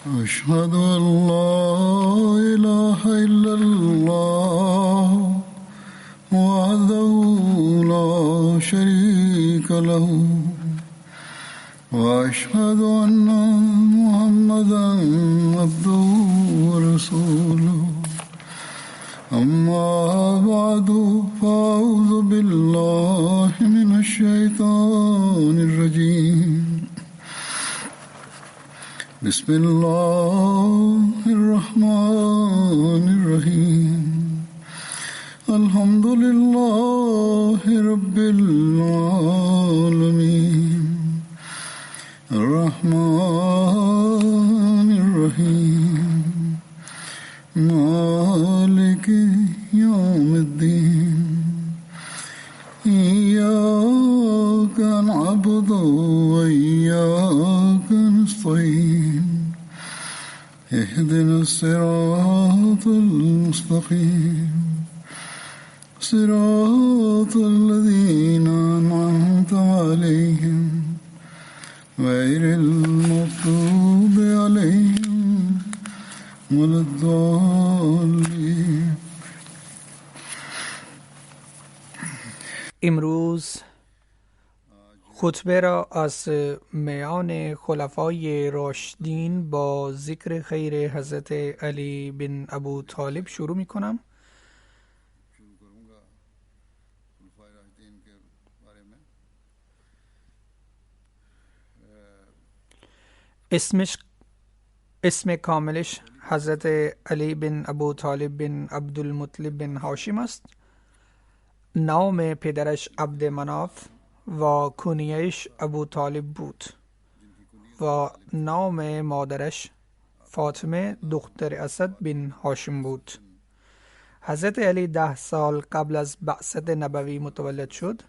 أشهد أن لا إله إلا الله وحده لا شريك له وأشهد أن محمدا عبده ورسوله أما بعد فأعوذ بالله من الشيطان الرجيم بسم الله الرحمن الرحيم الحمد لله رب العالمين الرحمن الرحيم مالك يوم الدين إياك نعبد وإياك نستعين اهدنا الصراط المستقيم صراط الذين أنعمت عليهم غير المغضوب عليهم ولا الضالين. امروز خطبه را از میان خلفای راشدین با ذکر خیر حضرت علی بن ابو طالب شروع می کنم. اسم کاملش حضرت علی بن ابو طالب بن عبدالمطلب بن هاشم است. نام پدرش عبد مناف و کنیهش ابو طالب بود و نام مادرش فاطمه دختر اسد بن هاشم بود. حضرت علی 10 سال قبل از بعثت نبوی متولد شد.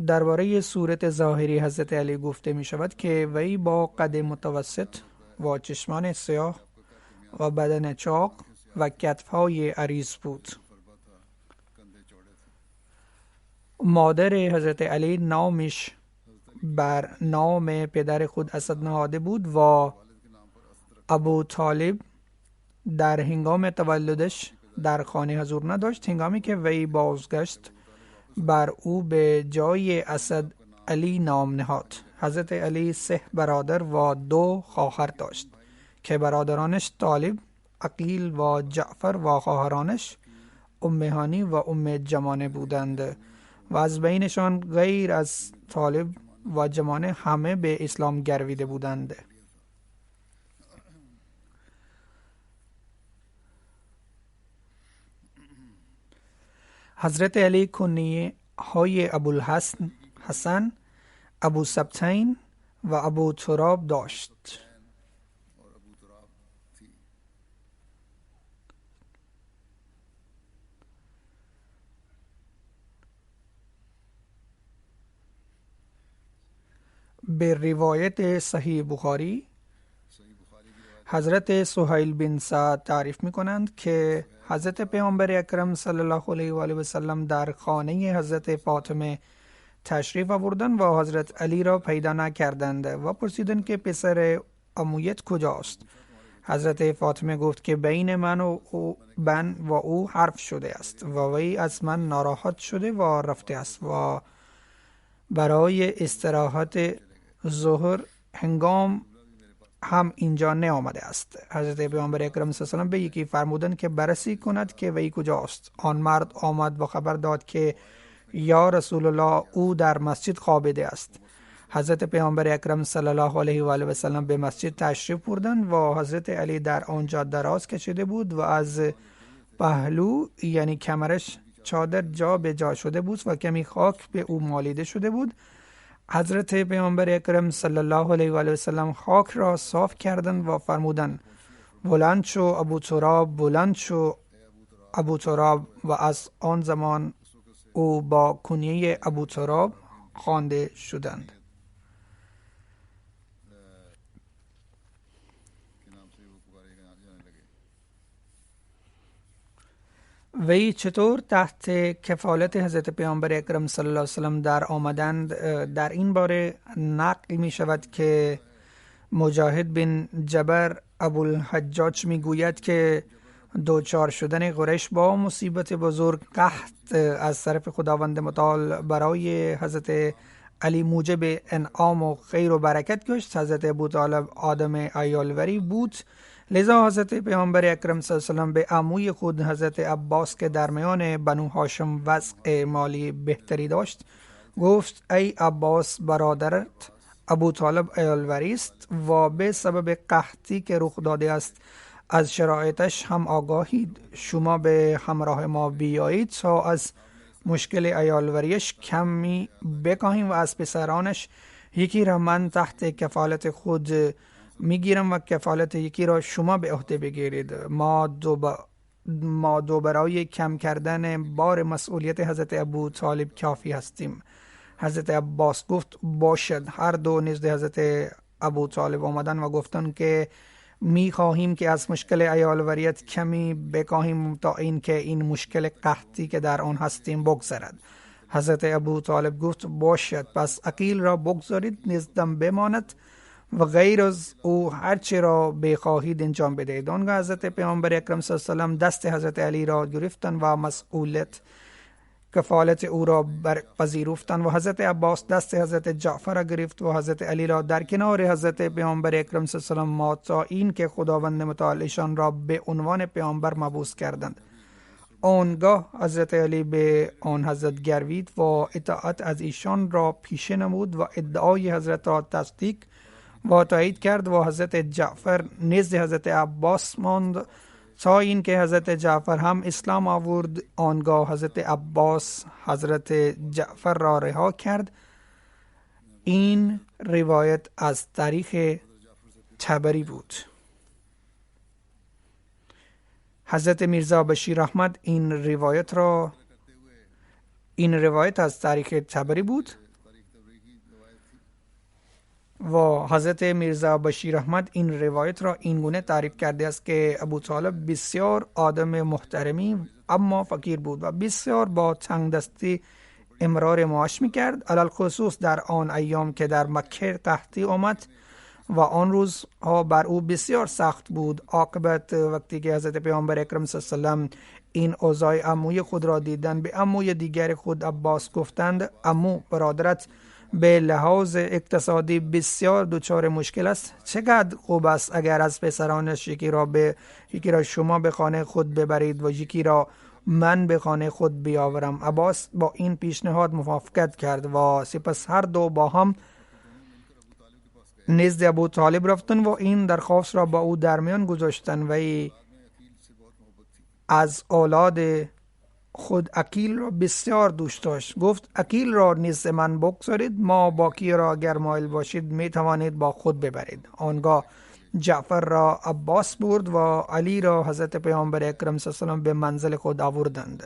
درباره صورت ظاهری حضرت علی گفته می شود که وی با قد متوسط و چشمان سیاه و بدن چاق و کتفهای عریض بود. مادر حضرت علی نامش بر نام پدر خود اسد نهاده بود و ابو طالب در هنگام تولدش در خانه حضور نداشت. هنگامی که وی بازگشت بر او به جای اسد علی نام نهاد. حضرت علی 3 برادر و 2 خواهر داشت که برادرانش طالب، عقیل و جعفر و خواهرانش ام هانی و ام جمانه بودند و از بینشان غیر از طالب و جمانه همه به اسلام گرویده بودند. حضرت علی کنیه های ابوالحسن، ابو سبتین و ابو تراب داشت. به روایت صحیح بخاری حضرت سهیل بن سعد تعریف می کنند که حضرت پیامبر اکرم صلی الله علیه و آله و سلم در خانه حضرت فاطمه تشریف آوردند و حضرت علی را پیدا نکردند و پرسیدند که پسر عمویت کجاست؟ حضرت فاطمه گفت که بین من و او حرف شده است و وی از من ناراحت شده و رفته است و برای استراحت ظهر هنگام هم اینجا نه آمده است. حضرت پیامبر اکرم صلی الله علیه و آله به یکی فرمودند که بررسی کند که وی کجاست. آن مرد آمد و خبر داد که یا رسول الله، او در مسجد خوابیده است. حضرت پیامبر اکرم صلی الله علیه و آله و سلم به مسجد تشریف بردند و حضرت علی در آنجا دراز کشیده بود و از پهلو یعنی کمرش چادر جا به جا شده بود و کمی خاک به او مالیده شده بود. حضرت پیامبر اکرم صلی الله علیه و آله و سلم خاک را صاف کردند و فرمودند بلند شو ابو تراب، بلند شو ابو تراب، و از آن زمان او با کنیه ابو تراب خوانده شدند. وی چطور تحت کفالت حضرت پیامبر اکرم صلی الله علیه و سلم در آمدند، در این باره نقل می شود که مجاهد بن جبر ابوالحجاج میگوید که دوچار شدن قریش با مصیبت بزرگ قحط از طرف خداوند متعال برای حضرت علی موجب انعام و خیر و برکت گشت. حضرت ابوطالب آدم عیالوری بود، لذا حضرت پیامبر اکرم صلی الله علیه و سلم به عموی خود حضرت عباس که در میان بنو هاشم وضع مالی بهتری داشت گفت ای عباس، برادرت ابوطالب عیالوری است و به سبب قحطی که رخ داده است از شرایطش هم آگاهید. شما به همراه ما بیایید تا از مشکل عیالوریش کمی بکاهیم و از پسرانش یکی را من تحت کفالت خود میگیرم و کفالت یکی را شما به عهده بگیرید. ما دو برای کم کردن بار مسئولیت حضرت ابوطالب کافی هستیم. حضرت عباس گفت باشد. هر دو نزد حضرت ابوطالب آمدن و گفتن که می خواهیم که از مشکل عیالوریت کمی بکاهیم تا اینکه این مشکل قحطی که در آن هستیم بگذرد. حضرت ابوطالب گفت باشد، پس عقیل را بگذارید نزدم بماند و غیر از او هرچه را بخواهید انجام بدهید. آنگاه حضرت پیامبر اکرم صلی الله علیه و سلم دست حضرت علی را گرفتن و مسئولیت کفالت او را پذیرفتند و حضرت عباس دست حضرت جعفر را گرفت و حضرت علی را در کنار حضرت پیامبر اکرم صلی الله علیه و سلم تا این که خداوند متعال ایشان را به عنوان پیامبر مبعوث کردند. آنگاه حضرت علی به آن حضرت گروید و اطاعت از ایشان را پیشه نمود و ادعای حضرت را تصدیق و تایید کرد و حضرت جعفر نزد حضرت عباس ماند تا این که حضرت جعفر هم اسلام آورد. آنگاه حضرت عباس حضرت جعفر را رها کرد. این روایت از تاریخ طبری بود. حضرت میرزا بشیر احمد این روایت از تاریخ طبری بود و حضرت میرزا بشیر احمد این روایت را این گونه تعریف کرده است که ابوطالب بسیار آدم محترمی اما فقیر بود و بسیار با تنگ دستی امرار معاش میکرد، علل خصوص در آن ایام که در مکه قحطی آمد و آن روزها بر او بسیار سخت بود. عاقبت وقتی که حضرت پیامبر اکرم صلی الله علیه و سلم این اوضاع عموی خود را دیدند، به عموی دیگر خود عباس گفتند عمو، برادرت به لحاظ اقتصادی بسیار دچار مشکل است. چقدر خوب است اگر از پسرانش یکی را شما به خانه خود ببرید و یکی را من به خانه خود بیاورم. عباس با این پیشنهاد موافقت کرد و سپس هر دو با هم نزد ابوطالب رفتند و این درخواست را با او در میان گذاشتند. و از اولاد خود عقیل را بسیار دوست داشت. گفت عقیل را نزد من بگذارید، ما باقی را اگر مایل باشید می توانید با خود ببرید. آنگاه جعفر را عباس برد و علی را حضرت پیامبر اکرم صلی الله علیه و سلم به منزل خود آوردند.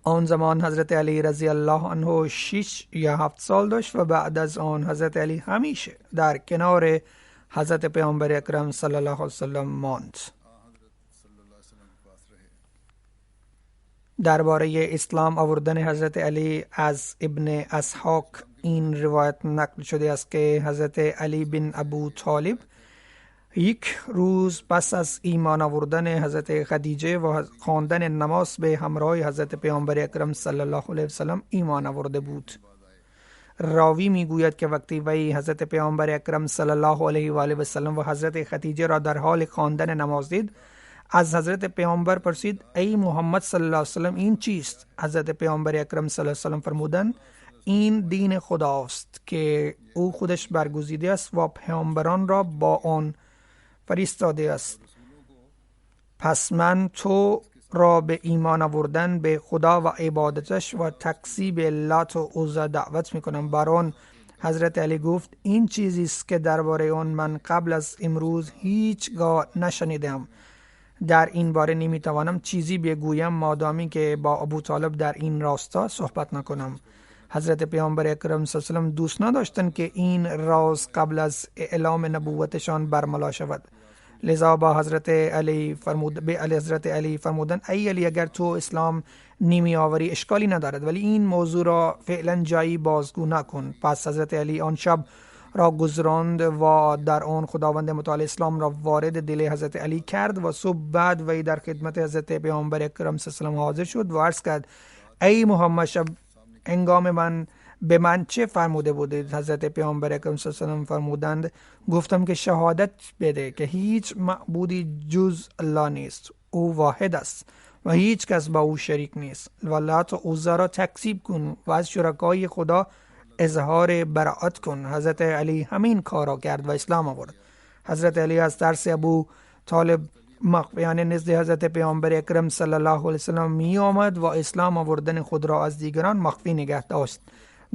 آن زمان حضرت علی رضی الله عنه 6 یا 7 سال داشت و بعد از آن حضرت علی همیشه در کنار حضرت پیامبر اکرم صلی الله علیه و سلم ماند. درباره اسلام آوردن حضرت علی از ابن اسحاق این روایت نقل شده است که حضرت علی بن ابو طالب یک روز پس از ایمان آوردن حضرت خدیجه و خواندن نماز به همراه حضرت پیامبر اکرم صلی الله علیه و سلم ایمان آورده بود. راوی میگوید که وقتی وی حضرت پیامبر اکرم صلی الله علیه و آله و سلم و حضرت خدیجه را در حال خواندن نماز دید، از حضرت پیامبر پرسید ای محمد صلی الله علیه و سلم این چیست؟ حضرت پیامبر اکرم صلی الله علیه و سلم فرمودند این دین خداست که او خودش برگزیده است و پیامبران را با آن فرستاده است. پس من تو را به ایمان آوردن به خدا و عبادتش و تکذیب لات و عزی دعوت میکنم. بران حضرت علی گفت این چیزی است که درباره آن من قبل از امروز هیچگاه نشنیدم. در این باره نمیتوانم چیزی بگویم مادامی که با ابوطالب در این راستا صحبت نکنم. حضرت پیامبر اکرم صلی الله علیه و سلم دوست نداشتند که این راز قبل از اعلام نبوتشان برملا شود، لذا با حضرت علی فرمودند ای علی اگر تو اسلام نیمی آوری اشکالی ندارد، ولی این موضوع را فعلا جایی بازگو نکن. پس حضرت علی آن شب را گذراند و در آن خداوند متعال اسلام را وارد دل حضرت علی کرد و صبح بعد وی در خدمت حضرت پیامبر اکرم صلی الله علیه و حاضر شد و عرض کرد ای محمد شب هنگام من به من چه فرموده بودید؟ حضرت پیامبر اکرم صلی الله علیه و فرمودند گفتم که شهادت بده که هیچ معبودی جز الله نیست، او واحد است و هیچ کس با او شریک نیست و لات و عزا را تکذیب کن و از شرکای خدا اظهار براءت کن. حضرت علی همین کار را کرد و اسلام آورد. حضرت علی از ترس ابو طالب مخفیانه نزد حضرت پیامبر اکرم صلی الله علیه وسلم می آمد و اسلام آوردن خود را از دیگران مخفی نگه داشت،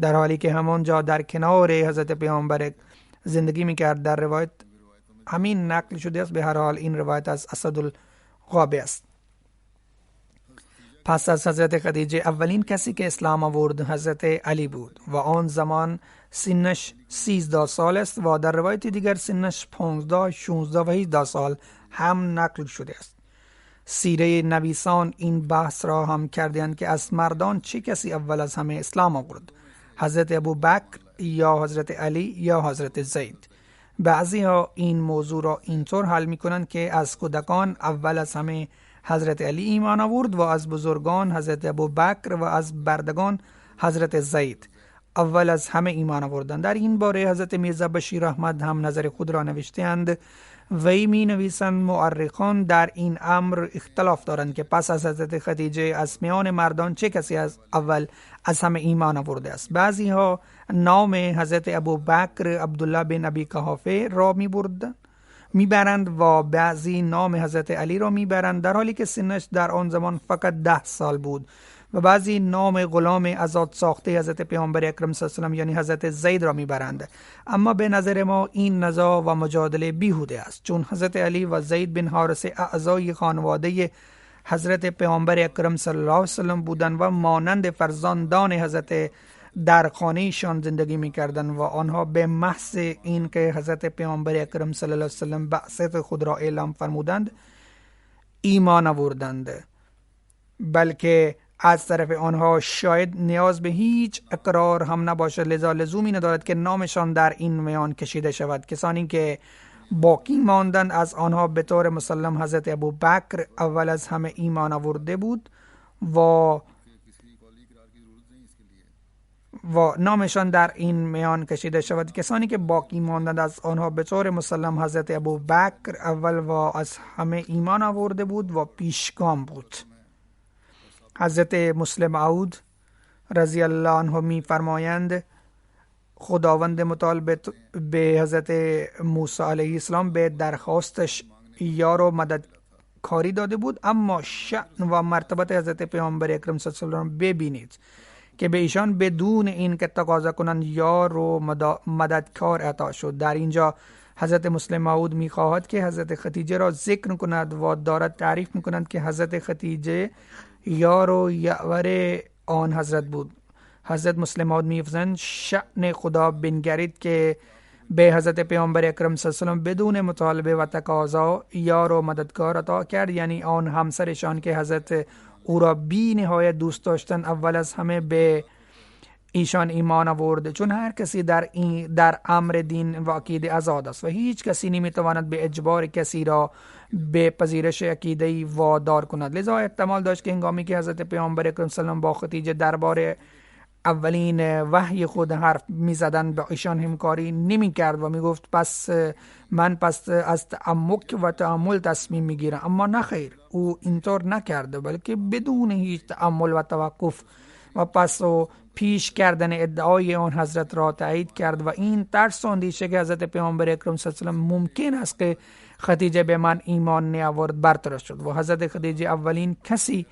در حالی که همانجا در کنار حضرت پیامبر زندگی می کرد. در روایت همین نقل شده است. به هر حال این روایت از اسدالغابه است. پس از حضرت خدیجه اولین کسی که اسلام آورد حضرت علی بود و آن زمان سنش 13 سال است و در روایت دیگر سنش 15، 16 و 18 سال هم نقل شده است. سیره نویسان این بحث را هم کردند که از مردان چه کسی اول از همه اسلام آورد، حضرت ابوبکر یا حضرت علی یا حضرت زید. بعضی ها این موضوع را اینطور حل می کنند که از کودکان اول از همه حضرت علی ایمان آورد و از بزرگان حضرت ابوبکر و از بردگان حضرت زید اول از همه ایمان آوردند. در این باره حضرت میرزا بشیر احمد هم نظر خود را نوشته‌اند. وی می نویسند مورخان در این امر اختلاف دارند که پس از حضرت خدیجه از میان مردان چه کسی از اول از همه ایمان آورده است. بعضی ها نام حضرت ابوبکر عبدالله بن ابی قحافه را میبرند و بعضی نام حضرت علی را میبرند، در حالی که سنش در آن زمان فقط 10 سال بود، و بعضی نام غلام آزاد ساخته حضرت پیامبر اکرم صلی الله علیه و آله یعنی حضرت زید را میبرند. اما به نظر ما این نزاع و مجادله بیهوده است، چون حضرت علی و زید بن حارثه اعضای خانواده حضرت پیامبر اکرم صلی الله علیه و سلم بودند و مانند فرزندان حضرت در خانه‌شان زندگی می‌کردند و آنها به محض این که حضرت پیامبر اکرم صلی الله علیه و سلم بعثت خود را اعلام فرمودند ایمان آوردند، بلکه از طرف آنها شاید نیاز به هیچ اقرار هم نباشد، لذا لزومی ندارد که نامشان در این میان کشیده شود. کسانی که باقی ماندند از آنها به طور مسلم حضرت ابوبکر اول از همه ایمان آورده بود و نامشان در این میان کشیده شود. کسانی که باقی ماندند از آنها به طور مسلم حضرت ابوبکر اول و از همه ایمان آورده بود و پیشگام بود. حضرت مسلم عود رضی الله عنه می فرمایند خداوند متعال به حضرت موسی علیه السلام به درخواستش یار و مددکاری داده بود، اما شأن و مرتبت حضرت پیامبر اکرم صلی الله علیه و آله ببینید که به ایشان بدون این که تقاضا کنند یار و مددکار عطا شد. در اینجا حضرت مسلم موعود می خواهد که حضرت خدیجه را ذکر کند و دارد تعریف می کنند که حضرت خدیجه یار و یاور آن حضرت بود. حضرت مسلم موعود می فرمایند شأن خدا بنگرید که به حضرت پیامبر اکرم صلی الله علیه و آله بدون مطالبه و تقاضا یار و مددکار عطا کرد، یعنی آن همسرشان که حضرت او را بی نهایت دوست داشتن اول از همه به ایشان ایمان آورد، چون هر کسی در امر دین و عقیده آزاد است و هیچ کسی نمیتواند به اجبار کسی را به پذیرش عقیده‌ای وادار کند. لذا احتمال داشت که هنگامی که حضرت پیامبر اکرم صلی الله علیه و آله با خدیجه درباره اولین وحی خود حرف میزدن به ایشان همکاری نمی کرد و می گفت من از تعمق و تأمل تصمیم می گیرم. اما نه خیر، او اینطور نکرده، بلکه بدون هیچ تأمل و توقف و پس و پیش کردن ادعای آن حضرت را تایید کرد و این ترس و اندیشه که حضرت پیامبر اکرم صلی الله علیه و آله ممکن است که خدیجه به من ایمان نیاورد برطرف شد و حضرت خدیجه اولین کسی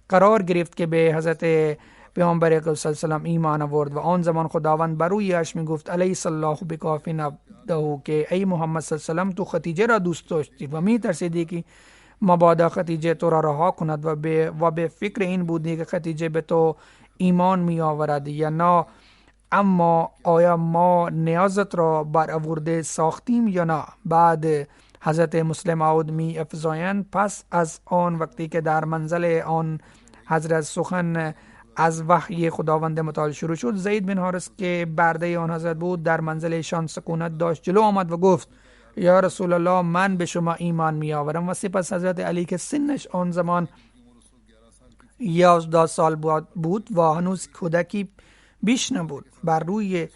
قرار گرفت که به حضرت پیامبر اکرم صلی الله علیه و آله ایمان آورد و آن زمان خداوند بر رویش میگفت الیس الله بکاف عبده، که ای محمد صلی الله علیه و آله تو خدیجه را دوست داشتی و میترسیدی که مبادا خدیجه تو را رها کند و به فکر این بودی که خدیجه به تو ایمان می آورد یا نه. اما آیا ما نیازت را برآورده ساختیم یا نه؟ بعد حضرت مسلم عود می افزایند پس از آن وقتی که در منزل آن حضرت سخن از وحی خداوند متعال شروع شد. زید بن حارث که برده آن حضرت بود در منزل ایشان سکونت داشت جلو آمد و گفت یا رسول الله من به شما ایمان می آورم. و سپس حضرت علی که سنش آن زمان 11 سال بود و هنوز کودکی بیش نبود بر روی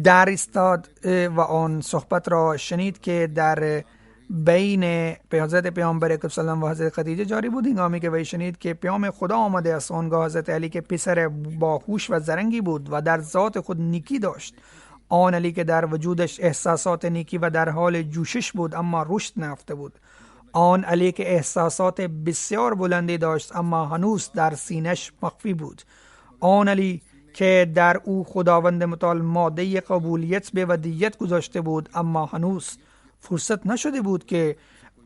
در ایستاد و آن صحبت را شنید که در بین حضرت پیامبر اکرم صلی الله علیه و حضرت خدیجه جاری بود. هنگامی که وی شنید که پیام خدا آمده است، آنگاه حضرت علی که پسر باهوش و زرنگی بود و در ذات خود نیکی داشت، آن علی که در وجودش احساسات نیکی و در حال جوشش بود اما رشد نیافته بود، آن علی که احساسات بسیار بلندی داشت اما هنوز در سینش مخفی بود، آن علی که در او خداوند متعال ماده قبولیت به ودیت گذاشته بود اما هنوز فرصت نشده بود که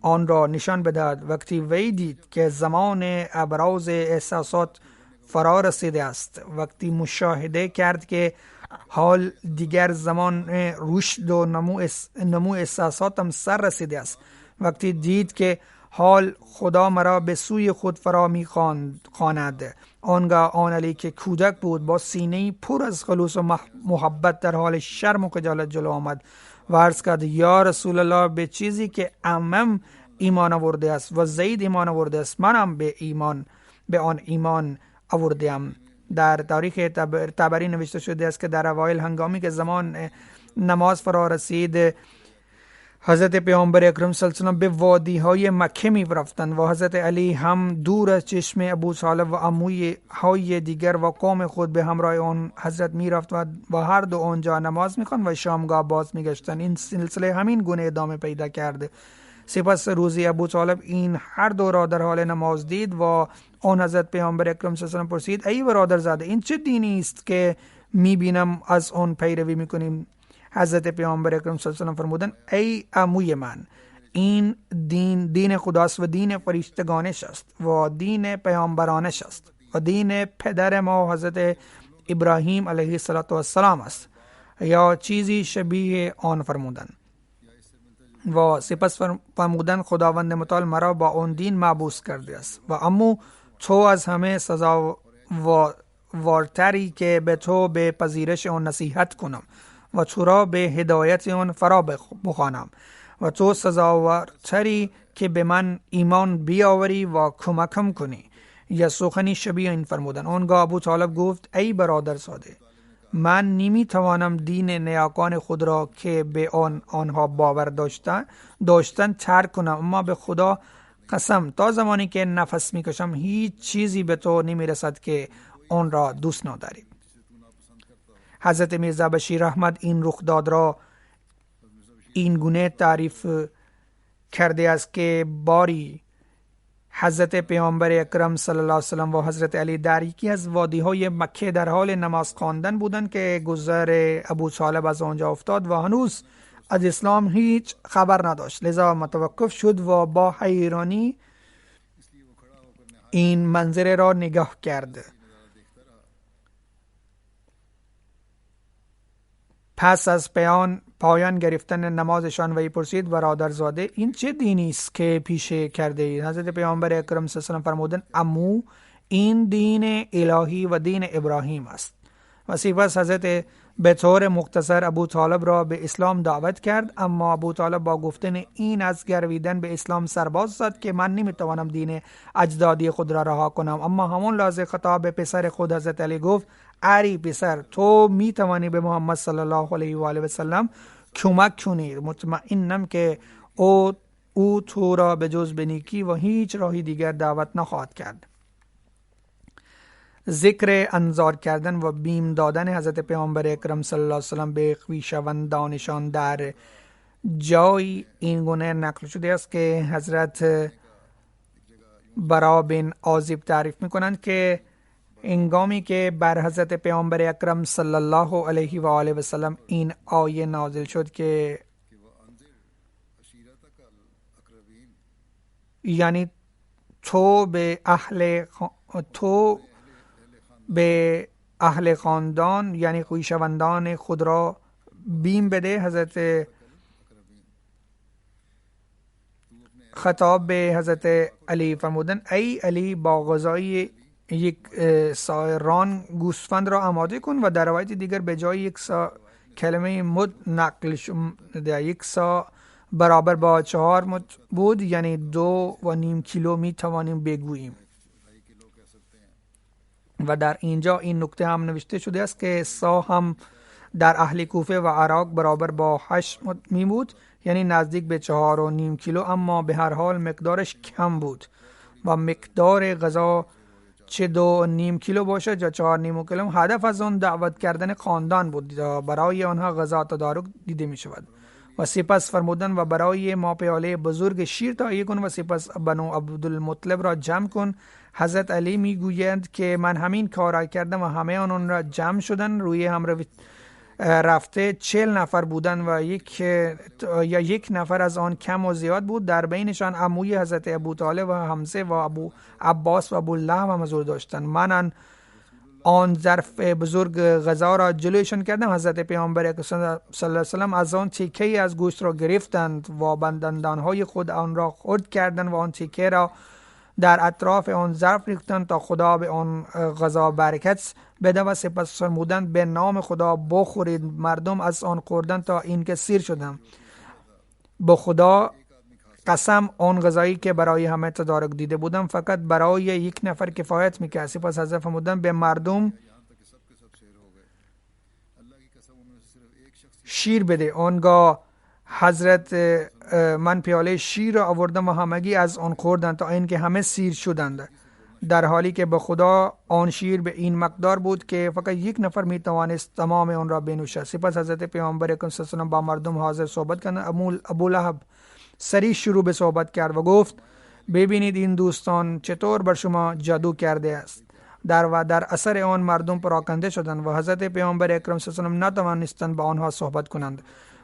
آن را نشان بدهد. وقتی وی دید که زمان ابراز احساسات فرا رسیده است، وقتی مشاهده کرد که حال دیگر زمان رشد و نمو احساسات هم سر رسیده است، وقتی دید که حال خدا مرا به سوی خود فرا می خواند، آنگاه آن علی که کودک بود با سینه پر از خلوص و محبت در حال شرم و خجالت جلو آمد و عرض کرد یا رسول الله به چیزی که عمم ایمان آورده است و زید ایمان آورده است منم به آن ایمان آوردم. در تاریخ طبری نوشته شده است که در اوایل هنگامی که زمان نماز فرا رسید، حضرت پیامبر اکرم صلی الله علیه و به وادی های مکه می رفتند و حضرت علی هم دور از چشم ابو طالب و عموی های دیگر و قوم خود به همراه آن حضرت می رفت و هر دو آنجا نماز می خواند و شامگاه باز می گشتند. این سلسله همین گونه ادامه پیدا کرده. سپس روزی ابو طالب این هر دو را در حال نماز دید و آن حضرت پیامبر اکرم صلی الله علیه و پرسید ای برادرزاده، این چه دینی است که می بینم از آن پیروی می کنیم؟ حضرت پیامبر اکرم صلی الله علیه و فرمودند ای عموی من، این دین خداست و دین فرشتگانش است و دین پیامبرانش است و دین پدر ما حضرت ابراهیم علیه السلام است یا چیزی شبیه آن فرمودند. و سپس فرمودند خداوند متعال مرا با آن دین مبعوث کرده است و اما تو از همه سزاوارتری که به تو به پذیرش آن نصیحت کنم و تو را به هدایت آن فرا بخوانم و تو سزاوارتری که به من ایمان بیاوری و کمکم کنی یا سخنی شبیه این فرمودن. آنگاه ابو طالب گفت ای برادر ساده، من نمیتوانم دین نیاکان خود را که به آنها باور داشتن ترک کنم، اما به خدا قسم تا زمانی که نفس میکشم هیچ چیزی به تو نمیرسد که آن را دوست نداری. حضرت میرزا بشیر احمد این رخداد را این گونه تعریف کرده است که باری حضرت پیامبر اکرم صلی الله علیه و سلم و حضرت علی در یکی از وادی‌های مکه در حال نماز خواندن بودند که گذر ابو طالب از آنجا افتاد و هنوز از اسلام هیچ خبر نداشت، لذا متوقف شد و با حیرانی این منظره را نگاه کرد. پس از پایان گرفتن نمازشان وی پرسید برادرزاده این چه دینی است که پیشه کرده اید؟ حضرت پیامبر اکرم صلی الله علیه و فرمودند عمو، این دین الهی و دین ابراهیم است. و سپس حضرت به طور مختصر ابو طالب را به اسلام دعوت کرد، اما ابو طالب با گفتن این از گرویدن به اسلام سرباز زد که من نمیتوانم دین اجدادی خود را رها کنم. اما همون لحظه خطاب به پسر خود حضرت علی گفت اری پسر، تو میتوانی به محمد صلی الله علیه و آله و سلم کمک کنی، مطمئنم که او تو را به جز به نیکی و هیچ راهی دیگر دعوت نخواهد کرد. ذکر انذار کردن و بیم دادن حضرت پیامبر اکرم صلی الله علیه و سلم به خویشاوندانشان در جای این گونه نقل شده است که حضرت برا بن عازب تعریف میکنند که هنگامی که بر حضرت پیامبر اکرم صلی الله علیه و آله و سلم این آیه نازل شد که یعنی تو به اهل خاندان یعنی خویشاوندان خود را بیم بده، حضرت خطاب به حضرت علی فرمودن ای علی، با غذای یک سا ران گوسفند را آماده کن و در روایت دیگر به جای یک سا کلمه مد نقل شده. یک سا برابر با 4 مد بود، یعنی 2.5 کیلو می توانیم بگوییم. و در اینجا این نکته هم نوشته شده است که سا هم در اهل کوفه و عراق برابر با 8 مد می بود، یعنی نزدیک به 4.5 کیلو، اما به هر حال مقدارش کم بود و مقدار غذا چه 2.5 کیلو باشد یا 4.5 کیلو، هدف از آن دعوت کردن خاندان بود و برای آنها غذا تدارک دیده می شود. و سپس فرمودن و برای ما پیاله بزرگ شیر تهیه کن و سپس بنو عبدالمطلب را جمع کن. حضرت علی می گویند که من همین کار را کردم و همه آنان را جمع شدن. روی هم رفته 40 نفر بودند و یک نفر از آن کم و زیاد بود. در بینشان عموی حضرت ابوطالب و حمزه و ابو عباس و ابواللهب هم حضور داشتند. من آن ظرف بزرگ غذا را جلویشان کردم. حضرت پیامبر اکرم صلی الله علیه و سلم از آن تیکه از گوشت را گرفتند و دندانهای خود آن را خرد کردند و آن تیکه را در اطراف آن ظرف ریختند تا خدا به آن غذا برکت بده و سپس فرمودند به نام خدا بخورید. مردم از آن خوردند تا اینکه سیر شدند. به خدا قسم آن غذایی که برای همه تدارک دیده بودم فقط برای یک نفر کفایت میکرد. سپس حضرت فرمودند به مردم شیر بده. آنگاه حضرت من پیاله شیر را آوردم و همگی از آن خوردند تا اینکه همه سیر شدند، در حالی که به خدا آن شیر به این مقدار بود که فقط یک نفر می توانست تمام آن را بنوشد. سپس حضرت پیامبر اکرم صلی الله علیه و سلم با مردم حاضر صحبت کردند. ابولهب سریع شروع به صحبت کرد و گفت ببینید این دوستان چطور بر شما جادو کرده است. در اثر آن مردم پراکنده شدند و حضرت پیامبر اکرم صلی الله علیه و سلم نتوانستند با آنها صحبت کنند.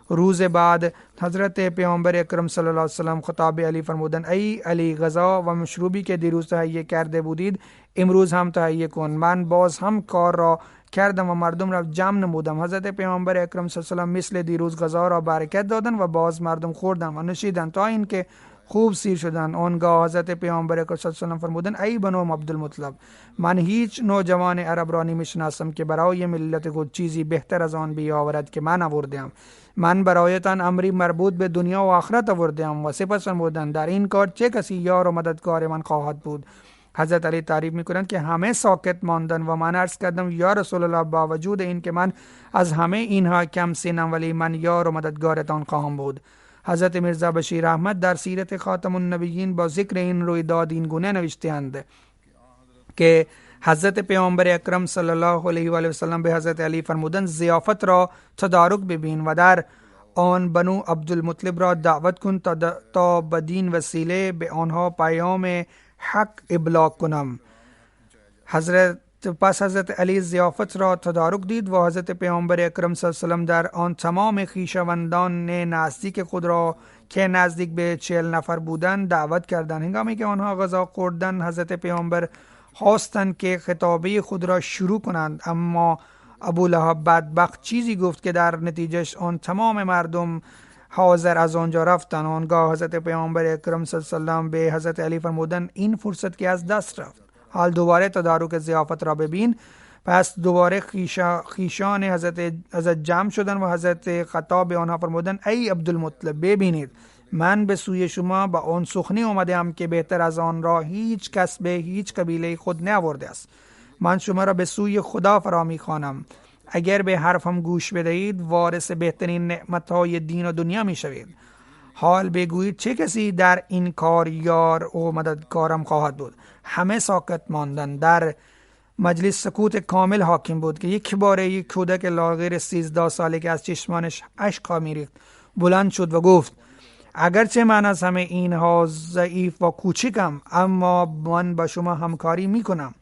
روز بعد حضرت پیامبر اکرم صلی الله علیه و سلم خطاب علی فرمودند ای علی، غذا و مشروبی که دیروز تهیه کرده بودید امروز هم تهیه کن. من باز هم کار را کردم و مردم را جمع نمودم. حضرت پیامبر اکرم صلی الله علیه و سلم مثل دیروز غذا را برکت دادند و باز مردم خوردند و نوشیدند تا اینکه خوب سیر شدند. آنگاه حضرت پیامبر اکرم صلی الله علیه و سلم فرمودند ای بنو عبدالمطلب، من هیچ نوجوان عرب را نمیشناسم که برای ملت خود چیزی بهتر از آن بیاورد که من آوردم. من برایتان امری مربوط به دنیا و آخرت آوردم. و سپس فرمودند در این کار چه کسی یار و مددگار من خواهد بود؟ حضرت علی تعریف میکنند که همه ساکت ماندند و من عرض کردم یا رسول الله، با وجود این که من از همه اینها کم سنم ولی من یار و مددگارتان خواهم بود. حضرت میرزا بشیر احمد در سیرت خاتم النبیین با ذکر این رویداد این گونه نوشته‌اند که حضرت پیامبر اکرم صلی الله علیه و آله و سلم به حضرت علی فرمودند ضیافت را تدارک ببین و در آن بنو عبدالمطلب را دعوت کن تا بدین وسیله به آنها پیام حق ابلاغ کنم. حضرت علی ضیافت را تدارک دید و حضرت پیامبر اکرم صلی الله علیه و سلم در آن تمام خویشاوندان نزدیک خود را که نزدیک به 40 نفر بودند دعوت کردند. هنگامی که آنها غذا خوردند حضرت پیامبر خواستند که خطابه خود را شروع کنند، اما ابولهب بدبخت چیزی گفت که در نتیجهش آن تمام مردم حاضر از آنجا رفتند. آنگاه حضرت پیامبر اکرم صلی الله علیه و سلم به حضرت علی فرمودند این فرصت که از دست رفت، حال دوباره تدارک ضیافت را ببین. پس دوباره خیشان حضرت جمع شدند و حضرت خطاب آنها فرمودند ای عبدالمطلب، ببینید من به سوی شما با آن سخنی آمدم که بهتر از آن را هیچ کس به هیچ قبیله خود نآورده است. من شما را به سوی خدا فرا می‌خوانم. اگر به حرفم گوش بدهید وارث بهترین نعمت‌های دین و دنیا می‌شوید. حال بگویید چه کسی در این کار یار و مددکارم خواهد بود؟ همه ساکت ماندند. در مجلس سکوت کامل حاکم بود که یک کودک لاغر 13 ساله که از چشمانش اشک می‌ریخت بلند شد و گفت اگرچه من از همه اینها ضعیف و کوچکم، اما من با شما همکاری میکنم.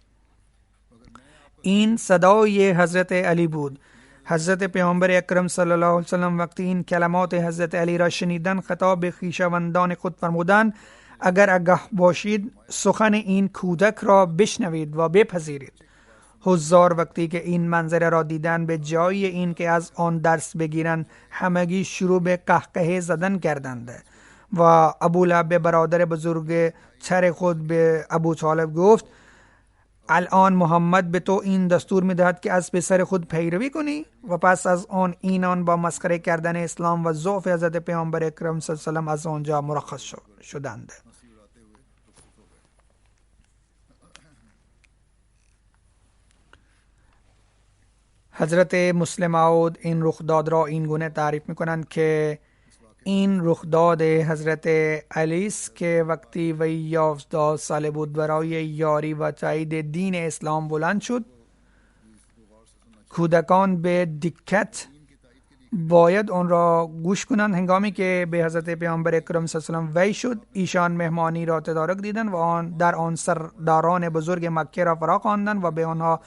این صدای حضرت علی بود. حضرت پیامبر اکرم صلی الله علیه و سلم وقتی این کلمات حضرت علی را شنیدند خطاب به خویشاوندان خود فرمودند اگر آگاه باشید سخن این کودک را بشنوید و بپذیرید. حضار وقتی که این منظره را دیدن به جای این که از آن درس بگیرند همگی شروع به قهقه زدن کردند و ابولهب برادر بزرگ تر خود به ابوطالب گفت الان محمد به تو این دستور میدهد که از پسر خود پیروی کنی و پس از آن اینان با مسخره کردن اسلام و ضعف حضرت پیامبر اکرم صلی الله علیه و آله از آنجا مرخص شدند. حضرت مسلم عود این رخداد را این گونه تعریف میکنند که این رخداد حضرت علی است که وقتی وی 11 ساله بود برای یاری و تایید دین اسلام بلند شد. کودکان به دقت باید آن را گوش کنند. هنگامی که به حضرت پیامبر اکرم صلی الله علیه و آله وحی شد، ایشان مهمانی را تدارک دیدند و در آن سرداران بزرگ مکه را فرا خواندند و به آنها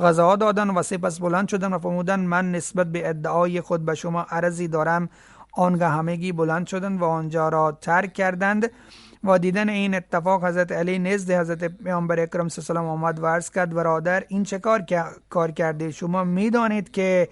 غذا دادند و سپس بلند شدند و فرمودند من نسبت به ادعای خود به شما عرضی دارم. آنگاه همگی بلند شدند و آنجا را ترک کردند و دیدن این اتفاق حضرت علی نزد حضرت پیامبر اکرم صلی الله علیه و آله آمد و عرض کرد برادر این چه کار کرده؟ شما میدانید که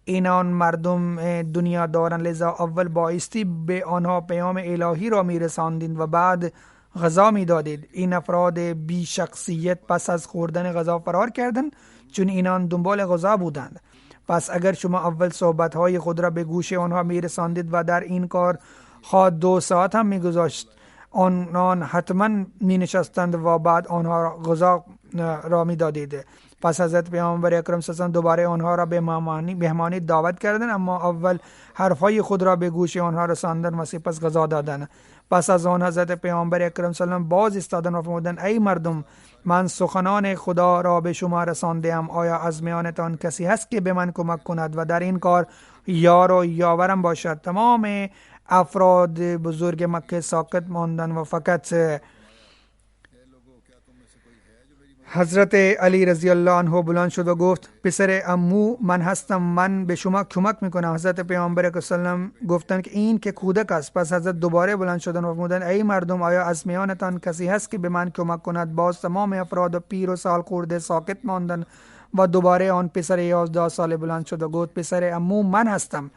اینان مردم دنیا دارند، لذا اول بایستی به آنها پیام الهی را میرساندید و بعد غذا میدادید. این افراد بی شخصیت پس از خوردن غذا فرار کردند چون اینان دنبال غذا بودند. پس اگر شما اول صحبت‌های خود را به گوش آنها میرساندید و در این کار خواهد 2 ساعت هم میگذاشت، آنان حتما مینشستند و بعد آنها غذا را میدادید. پس حضرت پیامبر اکرم صلی الله علیه و آله دوباره آنها را به مهمانی دعوت کردند، اما اول حرفهای خود را به گوش آنها رساندند و سپس غذا دادند. پس از آن حضرت پیامبر اکرم صلی الله علیه و آله باز ایستادند و فرمودند ای مردم، من سخنان خدا را به شما رساندم. آیا از میانتان کسی هست که به من کمک کند و در این کار یار و یاورم باشد؟ تمام افراد بزرگ مکه ساکت ماندند و فقط حضرت علی رضی الله عنه بلند شد و گفت پسر عمو من هستم، من به شما کمک میکنم. حضرت پیامبر اکرم صلی الله علیه و آله گفتند که این که کودک است. پس حضرت دوباره بلند شدند و فرمودند ای مردم، آیا از میانتان کسی هست که به من کمک کند؟ باز تمام افراد پیر و سال خورده ساکت ماندند و دوباره آن پسر 11 ساله بلند شد و گفت پسر عمو من هستم،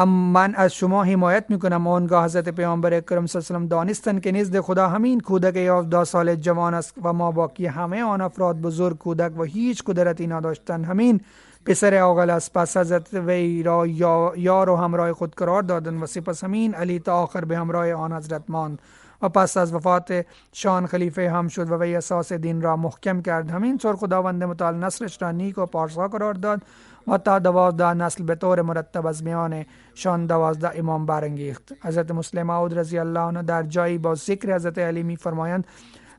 من از شما حمایت میکنم. آنگاه حضرت پیامبر اکرم صلی الله علیه و آله دانستند که نزد خدا همین کودک 11 ساله جوان است و ما باقی همه آن افراد بزرگ کودک و هیچ قدرتی نداشتند همین پسر عاقل است. پس حضرت وی را یار و همراه خود قرار دادند و سپس همین علی تا آخر به همراه آن حضرت ماند و پس از وفات شان خلیفه هم شد و وی اساس دین را محکم کرد. همین طور خداوند متعال نسلش را نیک و پارسا قرار داد و تا 12 نسل به طور مرتب از میان شان 12 امام برانگیخت. حضرت مسلم عود رضی الله عنه در جایی با ذکر حضرت علی می فرمایند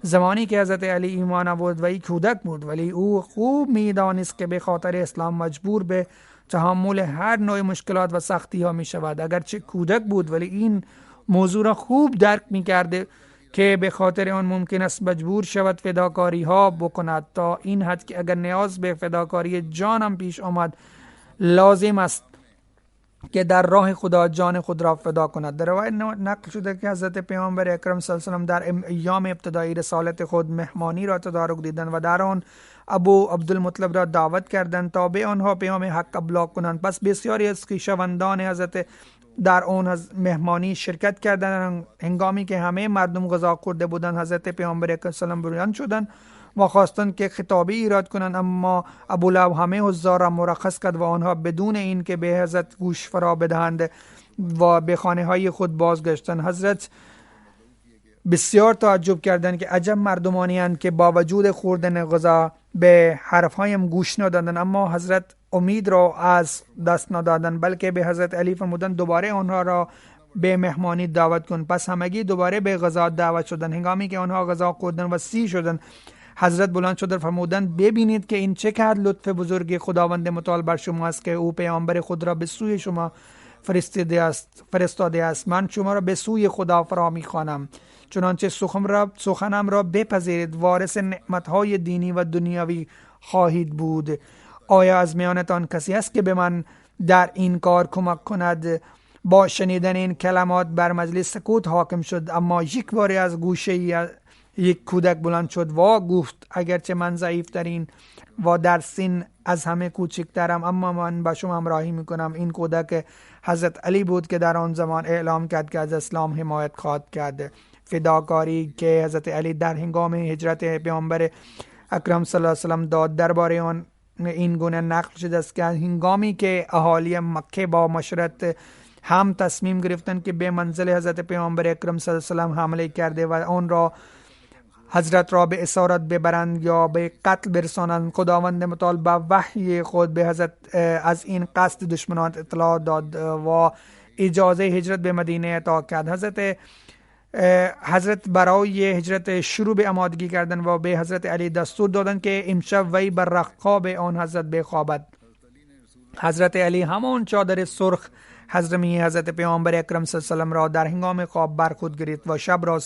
زمانی که حضرت علی ایمان آورد و ای کودک بود، ولی او خوب می دانست که به خاطر اسلام مجبور به تحمل هر نوع مشکلات و سختی ها می شود. اگرچه کودک بود ولی این موضوع را خوب درک می کرده که به خاطر آن ممکن است مجبور شود فداکاری ها بکند، تا این حد که اگر نیاز به فداکاری جانم پیش آمد لازم است که در راه خدا جان خود را فدا کند. در روایت نقل شده که حضرت پیامبر اکرم صلی الله علیه و آله در ایام ابتدایی رسالت خود مهمانی را تدارک دیدند و در آن ابو عبدالمطلب را دعوت کردند تا به آنها پیام حق ابلاغ کنند. پس بسیاری از خویشاوندان حضرت در آن مهمانی شرکت کردند. هنگامی که همه مردم غذا خورده بودند، حضرت پیامبر اکرم صلی الله علیه و آله بلند شدند و خواستند که خطابی ایراد کنند، اما ابولهب همه حضار را مرخص کرد و آنها بدون این که به حضرت گوش فرا بدهند و به خانه های خود بازگشتند. حضرت بسیار تعجب کردند که عجب مردمانی اند که با وجود خوردن غذا به حرفهایم گوش ندادند، اما حضرت امید را از دست ندادند بلکه به حضرت علی فرمودند دوباره آنها را به مهمانی دعوت کن. پس همگی دوباره به غذا دعوت شدند. هنگامی که آنها غذا خوردند و سی شدند، حضرت بلند شد و فرمودند ببینید که این چه قدر لطف بزرگ خداوند متعال بر شما است که او پیامبر خود را به سوی شما فرستاده است. من شما را به سوی خدا فرا می‌خوانم، چنانچه سخنم را بپذیرید، وارث نعمت‌های دینی و دنیوی خواهید بود. آیا از میانتان کسی است که به من در این کار کمک کند؟ با شنیدن این کلمات بر مجلس سکوت حاکم شد، اما یک بار از گوشه یک کودک بلند شد و گفت اگرچه من ضعیف‌ترین و در سن از همه کوچکترم، اما من با شما همراهی میکنم. این کودک حضرت علی بود که در آن زمان اعلام کرد که از اسلام حمایت خواهد کرد. فداکاری که حضرت علی در هنگام هجرت پیامبر اکرم صلی الله علیه و سلم داد درباره آن این گونه نقل شده است که هنگامی که اهالی مکه با مشورت هم تصمیم گرفتند که به منزل حضرت پیامبر اکرم صلی الله علیه و سلم حمله کرده و آن را حضرت را به اسارت ببرند یا به قتل برسانند، خداوند متعال با وحی خود به حضرت از این قصد دشمنان اطلاع داد و اجازه هجرت به مدینه عطا کرد. حضرت برای هجرت شروع به آمادگی کردن و به حضرت علی دستور دادند که امشب وی بر رختخواب آن حضرت بخوابد. حضرت علی همان چادر سرخ حضرمی حضرت پیامبر اکرم صلی الله علیه و سلم را در هنگام خواب بر خود گرفت و شب را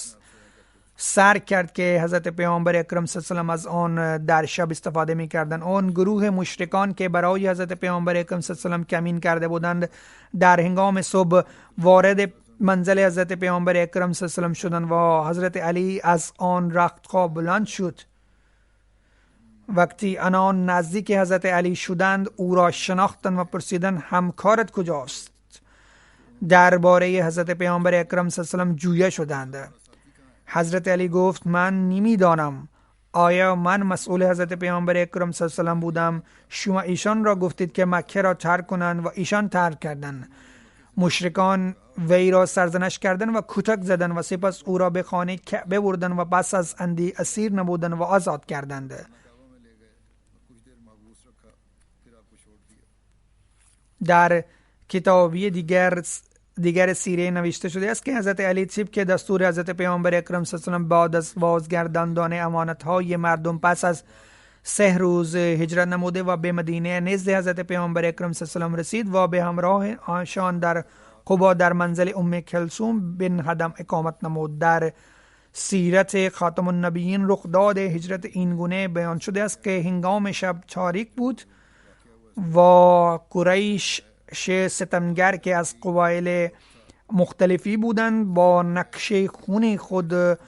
سر کرد که حضرت پیامبر اکرم صلی الله علیه و سلم از آن در شب استفاده می کردند. آن گروه مشرکان که برای حضرت پیامبر اکرم صلی الله علیه و سلم کمین کرده بودند در هنگام صبح وارد منزل حضرت پیامبر اکرم صلی الله علیه و سلم شدند و حضرت علی از آن رختخواب بلند شد. وقتی آنان نزدیک حضرت علی شدند او را شناختند و پرسیدند همکارت کجاست؟ درباره حضرت پیامبر اکرم صلی الله علیه و سلم جویا شدند. حضرت علی گفت من نمیدانم آیا من مسئول حضرت پیامبر اکرم صلی الله علیه و سلم بودم؟ شما ایشان را گفتید که مکه را ترک کنند و ایشان ترک کردند. مشرکان وی را سرزنش کردند و کتک زدند و سپس او را به خانه کعبه بردند و پس از اندی اسیر نمودند و آزاد کردند. در کتابی دیگر سیره نوشته شده است که حضرت علی طبق دستور حضرت پیامبر اکرم صلی الله علیه و سلم بعد از بازگرداندن امانت‌های مردم پس از 3 روز هجرت نموده و به مدینه نزد حضرت پیامبر اکرم صلی الله علیه و سلم رسید و به همراه آنشان در قبا در منزل ام کلثوم بن هدم اقامت نمود. در سیرت خاتم النبیین رخداد هجرت این گونه بیان شده است که هنگام شب تاریک بود و قریش ستمگر که از قبایل مختلفی بودند با نقشه خون خود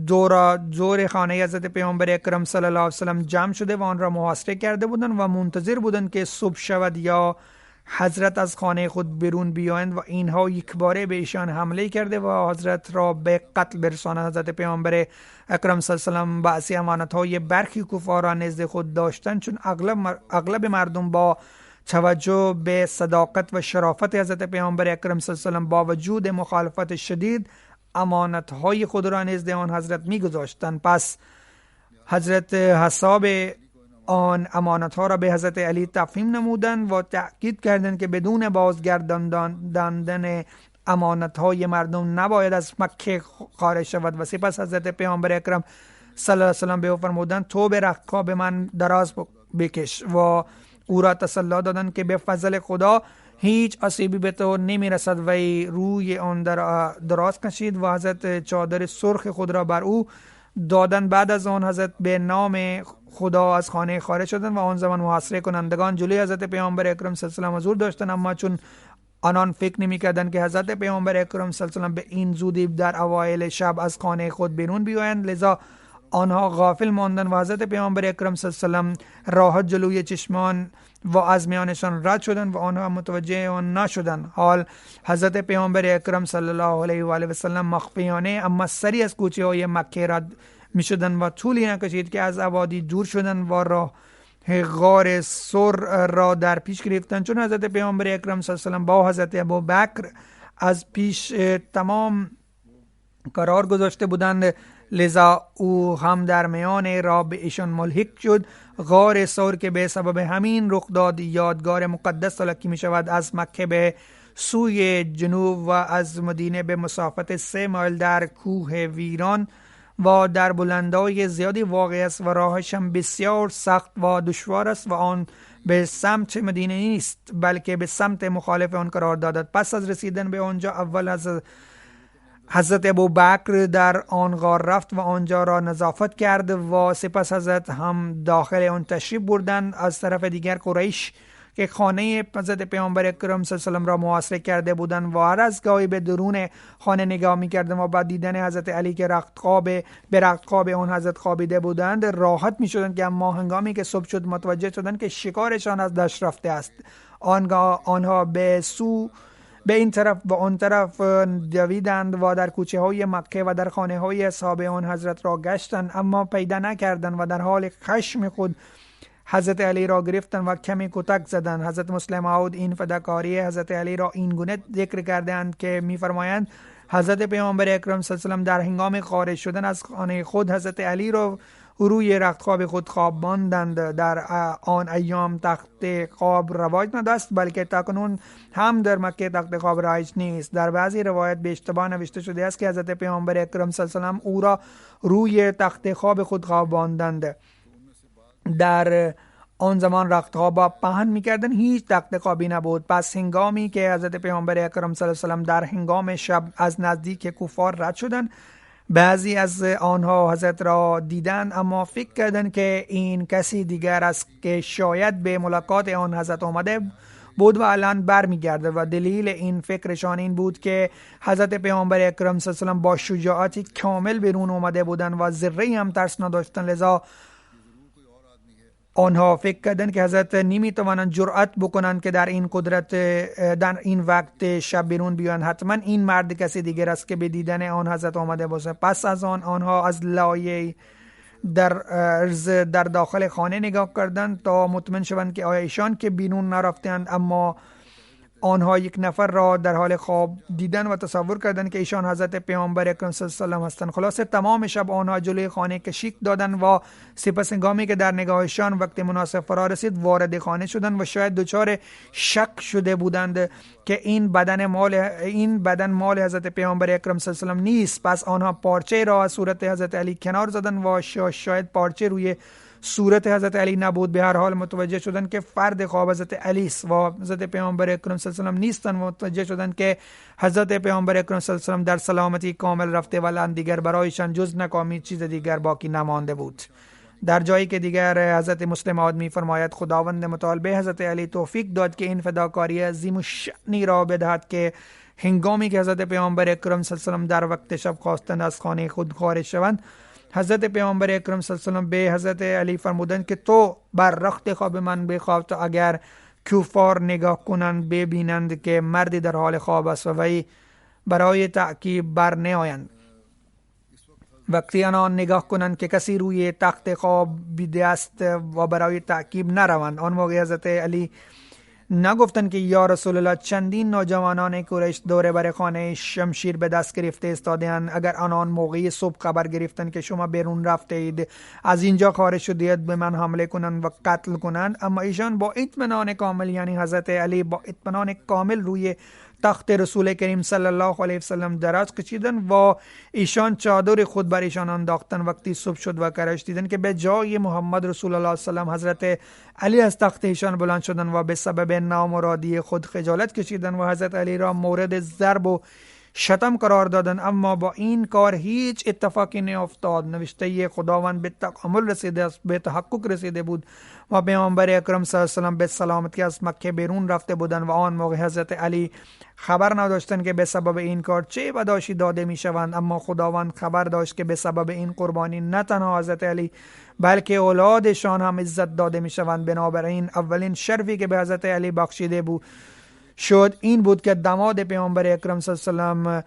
دور خانه حضرت پیامبر اکرم صلی الله علیه و سلم جمع شده و آن را محاصره کرده بودند و منتظر بودند که صبح شود یا حضرت از خانه خود بیرون بیایند و اینها یک باره به ایشان حمله کرده و حضرت را به قتل برسانند. حضرت پیامبر اکرم صلی الله علیه و سلم بعضی امانت‌های برخی کفار را نزد خود داشتند، چون اغلب مردم با توجه به صداقت و شرافت حضرت پیامبر اکرم صلی الله علیه و سلم با وجود مخالفت شدید امانت‌های خود را نزد آن حضرت می‌گذاشتند. پس حضرت حساب آن امانت‌ها را به حضرت علی تفهیم نمودند و تأکید کردند که بدون بازگرداندن امانت‌های مردم نباید از مکه خارج شود و سپس حضرت پیامبر اکرم صلی الله علیه و سلم به او فرمودند تو به رختخواب من دراز بکش و او را تسلی دادند که به فضل خدا هیچ آسیبی به تو نمی رسد. و روی آن دراز کشید و حضرت چادر سرخ خود را بر او دادند. بعد از آن حضرت به نام خدا از خانه خارج شدند و آن زمان محاصره کنندگان جلوی حضرت پیامبر اکرم صلی الله علیه و سلم حضور داشتند، اما چون آنان فکر نمی کردند که حضرت پیامبر اکرم صلی الله علیه و سلم به این زودی در اوایل شب از خانه خود بیرون بیایند، لذا آنها غافل ماندند و حضرت پیامبر اکرم صلی الله علیه و سلم راحت جلوی چشمان و از میانشان رد شدند و آنها متوجه آن نشدند. حال حضرت پیامبر اکرم صلی الله علیه و آله و سلم مخفیانه اما سری از کوچه های مکه رد می شدند و طولی نکشید که از آبادی دور شدند و راه غار سر را در پیش گرفتند. چون حضرت پیامبر اکرم صلی الله علیه و سلم با حضرت ابوبکر از پیش تمام قرار گذاشته بودند، لذا او هم در میان راه به ایشان ملحق شد. غار سور که به سبب همین رخداد یادگار مقدس تلقی می شود از مکه به سوی جنوب و از مدینه به مسافت 3 مایل در کوه ویران و در بلندای زیادی واقع است و راهش هم بسیار سخت و دشوار است و آن به سمت مدینه نیست بلکه به سمت مخالف آن قرار دارد. پس از رسیدن به آنجا اول از حضرت ابوبکر در آن غار رفت و آنجا را نظافت کرد و سپس حضرت هم داخل آن تشریف بردند. از طرف دیگر قریش که خانه حضرت پیامبر اکرم صلی الله علیه و سلم را محاصره کرده بودند و هر از گاهی به درون خانه نگاه می‌کردند و بعد دیدن حضرت علی که به رختخواب آن حضرت خوابیده بودند راحت می‌شدند، که اما هنگامی که صبح شد متوجه شدند که شکارشان از دست رفته است. آنها به به این طرف و آن طرف دویدند و در کوچه های مکه و در خانه های اصحاب آن حضرت را گشتند، اما پیدا نکردند و در حال خشم خود حضرت علی را گرفتند و کمی کتک زدند. حضرت مسلم موعود این فداکاری حضرت علی را این گونه ذکر کردند که می‌فرمایند حضرت پیامبر اکرم صلی الله علیه و در هنگام خارج شدن از خانه خود حضرت علی را روی رختخواب خود خواباندند. در آن ایام تخت خواب رواج نداشت، بلکه تاکنون هم در مکه تخت خواب رایج نیست. در بعضی روایت به اشتباه نوشته شده است که حضرت پیامبر اکرم صلی الله علیه و او را روی تخت خواب خود خواباندند. در آن زمان رختخواب پهن می‌کردند، هیچ تخت خوابی نبود. پس هنگامی که حضرت پیامبر اکرم صلی الله علیه و در هنگام شب از نزدیک کفار رد شدند، بعضی از آنها حضرت را دیدند اما فکر کردند که این کسی دیگر است که شاید به ملاقات آن حضرت آمده بود و الان برمیگرده و دلیل این فکرشان این بود که حضرت پیامبر اکرم صلی الله علیه و با شجاعتی کامل بیرون آمده بودند و ذره هم ترس نداشتند، لذا آنها فکر کردند که حضرت نمیتوانند جرأت بکنند که در این وقت شب بیرون بیان. حتما این مرد کسی دیگر است که به دیدن آن حضرت آمده باشد. پس از آنها از لایه در داخل خانه نگاه کردند تا مطمئن شوند که آیا ایشان که بیرون نرفتند، اما آنها یک نفر را در حال خواب دیدن و تصور کردند که ایشان حضرت پیامبر اکرم صلی الله علیه و هستند. خلاصه تمام شب آنها جلوی خانه کشیک دادند و سپس هنگامی که در نگاهشان وقت مناسب فرا رسید وارد خانه شدند و شاید دچار شک شده بودند که این بدن مال حضرت پیامبر اکرم صلی الله علیه و نیست. پس آنها پارچه را از صورت حضرت علی کنار زدند و شاید پارچه روی صورت حضرت علی نبود. به هر حال متوجه شدند که فرد خواب حضرت علی است و حضرت پیامبر اکرم صلی الله علیه و نیستند. متوجه شدند که حضرت پیامبر اکرم صلی الله علیه و در سلامتی کامل رفته و الان دیگر برایشان جز ناکامی چیز دیگر باقی نمانده بود. در جایی که دیگر حضرت مسلم موعود می‌فرماید خداوند متعال به حضرت علی توفیق داد که این فداکاری عظیم الشأنی را بدهد که هنگامی که حضرت پیامبر اکرم صلی الله علیه و در وقت شب خواستند از خانه خود خارج شوند، حضرت پیامبر اکرم صلی الله علیه و به حضرت علی فرمودند که تو بر رخت خواب من بخواب تا اگر کفار نگاه کنند ببینند که مردی در حال خواب است و وی برای تعقیب بر نیایند. وقتی آنان نگاه کنند که کسی روی تخت خواب بیده است و برای تعقیب نروند. آن موقع حضرت علی نگفتند که یا رسول الله چندین نوجوانان قریش دور بر خانه شمشیر به دست گرفته استادند، اگر آنان موقع صبح خبر گرفتند که شما بیرون رفته اید از اینجا خارج شدید به من حمله کنند و قتل کنند. اما ایشان با اطمینان کامل، یعنی حضرت علی با اطمینان کامل روی تخت رسول کریم صلی الله علیه و سلم دراز کشیدند و ایشان چادر خود بر ایشان انداختند. وقتی صبح شد و کرش دیدند که به جای محمد رسول الله صلی الله علیه و حضرت علی از تخت ایشان بلند شدند و به سبب نامرادی خود خجالت کشیدند و حضرت علی را مورد ضرب و شتم قرار دادند، اما با این کار هیچ اتفاقی نیفتاد. نوشته خداوند به تکامل رسیده است، به تحقق رسیده بود و پیامبر اکرم صلی الله علیه و سلم به سلامتی از مکه بیرون رفته بودند و آن موقع حضرت علی خبر نداشتند که به سبب این کار چه بداشی داده می شوند. اما خداوند خبر داشت که به سبب این قربانی نه تنها حضرت علی بلکه اولادشان هم عزت داده می شوند. بنابراین اولین شرفی که به حضرت علی بخشیده بود این بود که داماد پیامبر اکرم صلی الله علیه و سلم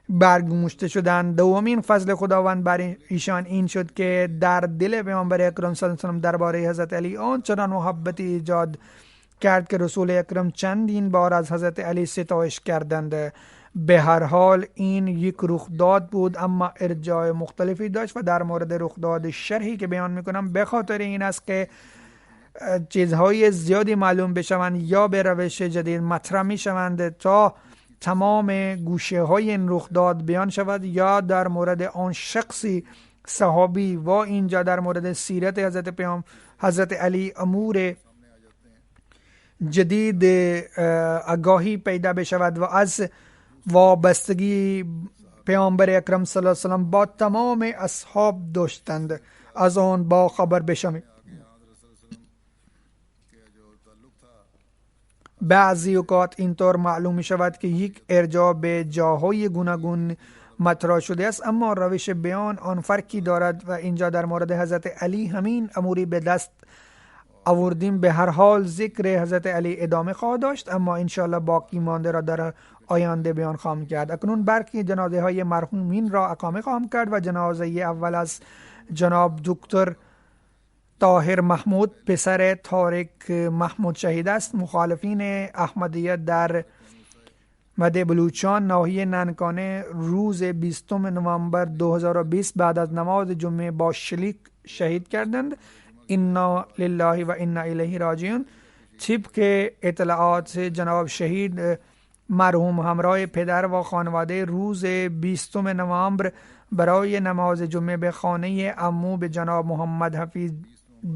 برگماشته شدند. دومین فضل خداوند بر ایشان این شد که در دل پیامبر اکرم صلی الله علیه و سلم درباره حضرت علی آنچنان محبتی ایجاد کرد که رسول اکرم چندین بار از حضرت علی ستایش کردند. به هر حال این یک رخداد بود اما ارجاع مختلفی داشت و در مورد رخداد شرحی که بیان میکنم به خاطر این است که چیزهای زیادی معلوم بشوند یا به روش جدید مطرح می شوند تا تمام گوشه های این رخداد بیان شود، یا در مورد آن شخصی صحابی و اینجا در مورد سیرت حضرت علی امور جدید آگاهی پیدا بشود و از وابستگی پیامبر اکرم صلی الله علیه و سلم با تمام اصحاب داشتند از آن با خبر بشوید. بعضی اوقات اینطور معلوم می شود که یک ارجاع به جاهای گوناگون مطرح شده است، اما روش بیان آن فرقی دارد و اینجا در مورد حضرت علی همین اموری به دست آوردیم. به هر حال ذکر حضرت علی ادامه خواهد داشت، اما انشاءالله باقی مانده را در آینده بیان خواهم کرد. اکنون برخی جنازه های مرحومین را اقامه خواهم کرد و جنازه اول از جناب دکتر طاهر محمود پسر طارق محمود شهید است، مخالفین احمدیت در مده بلوچان ناحیه ننکانه روز 20 نوامبر 2020 بعد از نماز جمعه با شلیک شهید کردند. انا لله و انا الیه راجعون. طبق اطلاعات جناب شهید مرحوم همراه پدر و خانواده روز 20 نوامبر برای نماز جمعه به خانه عمو به جناب محمد حفیظ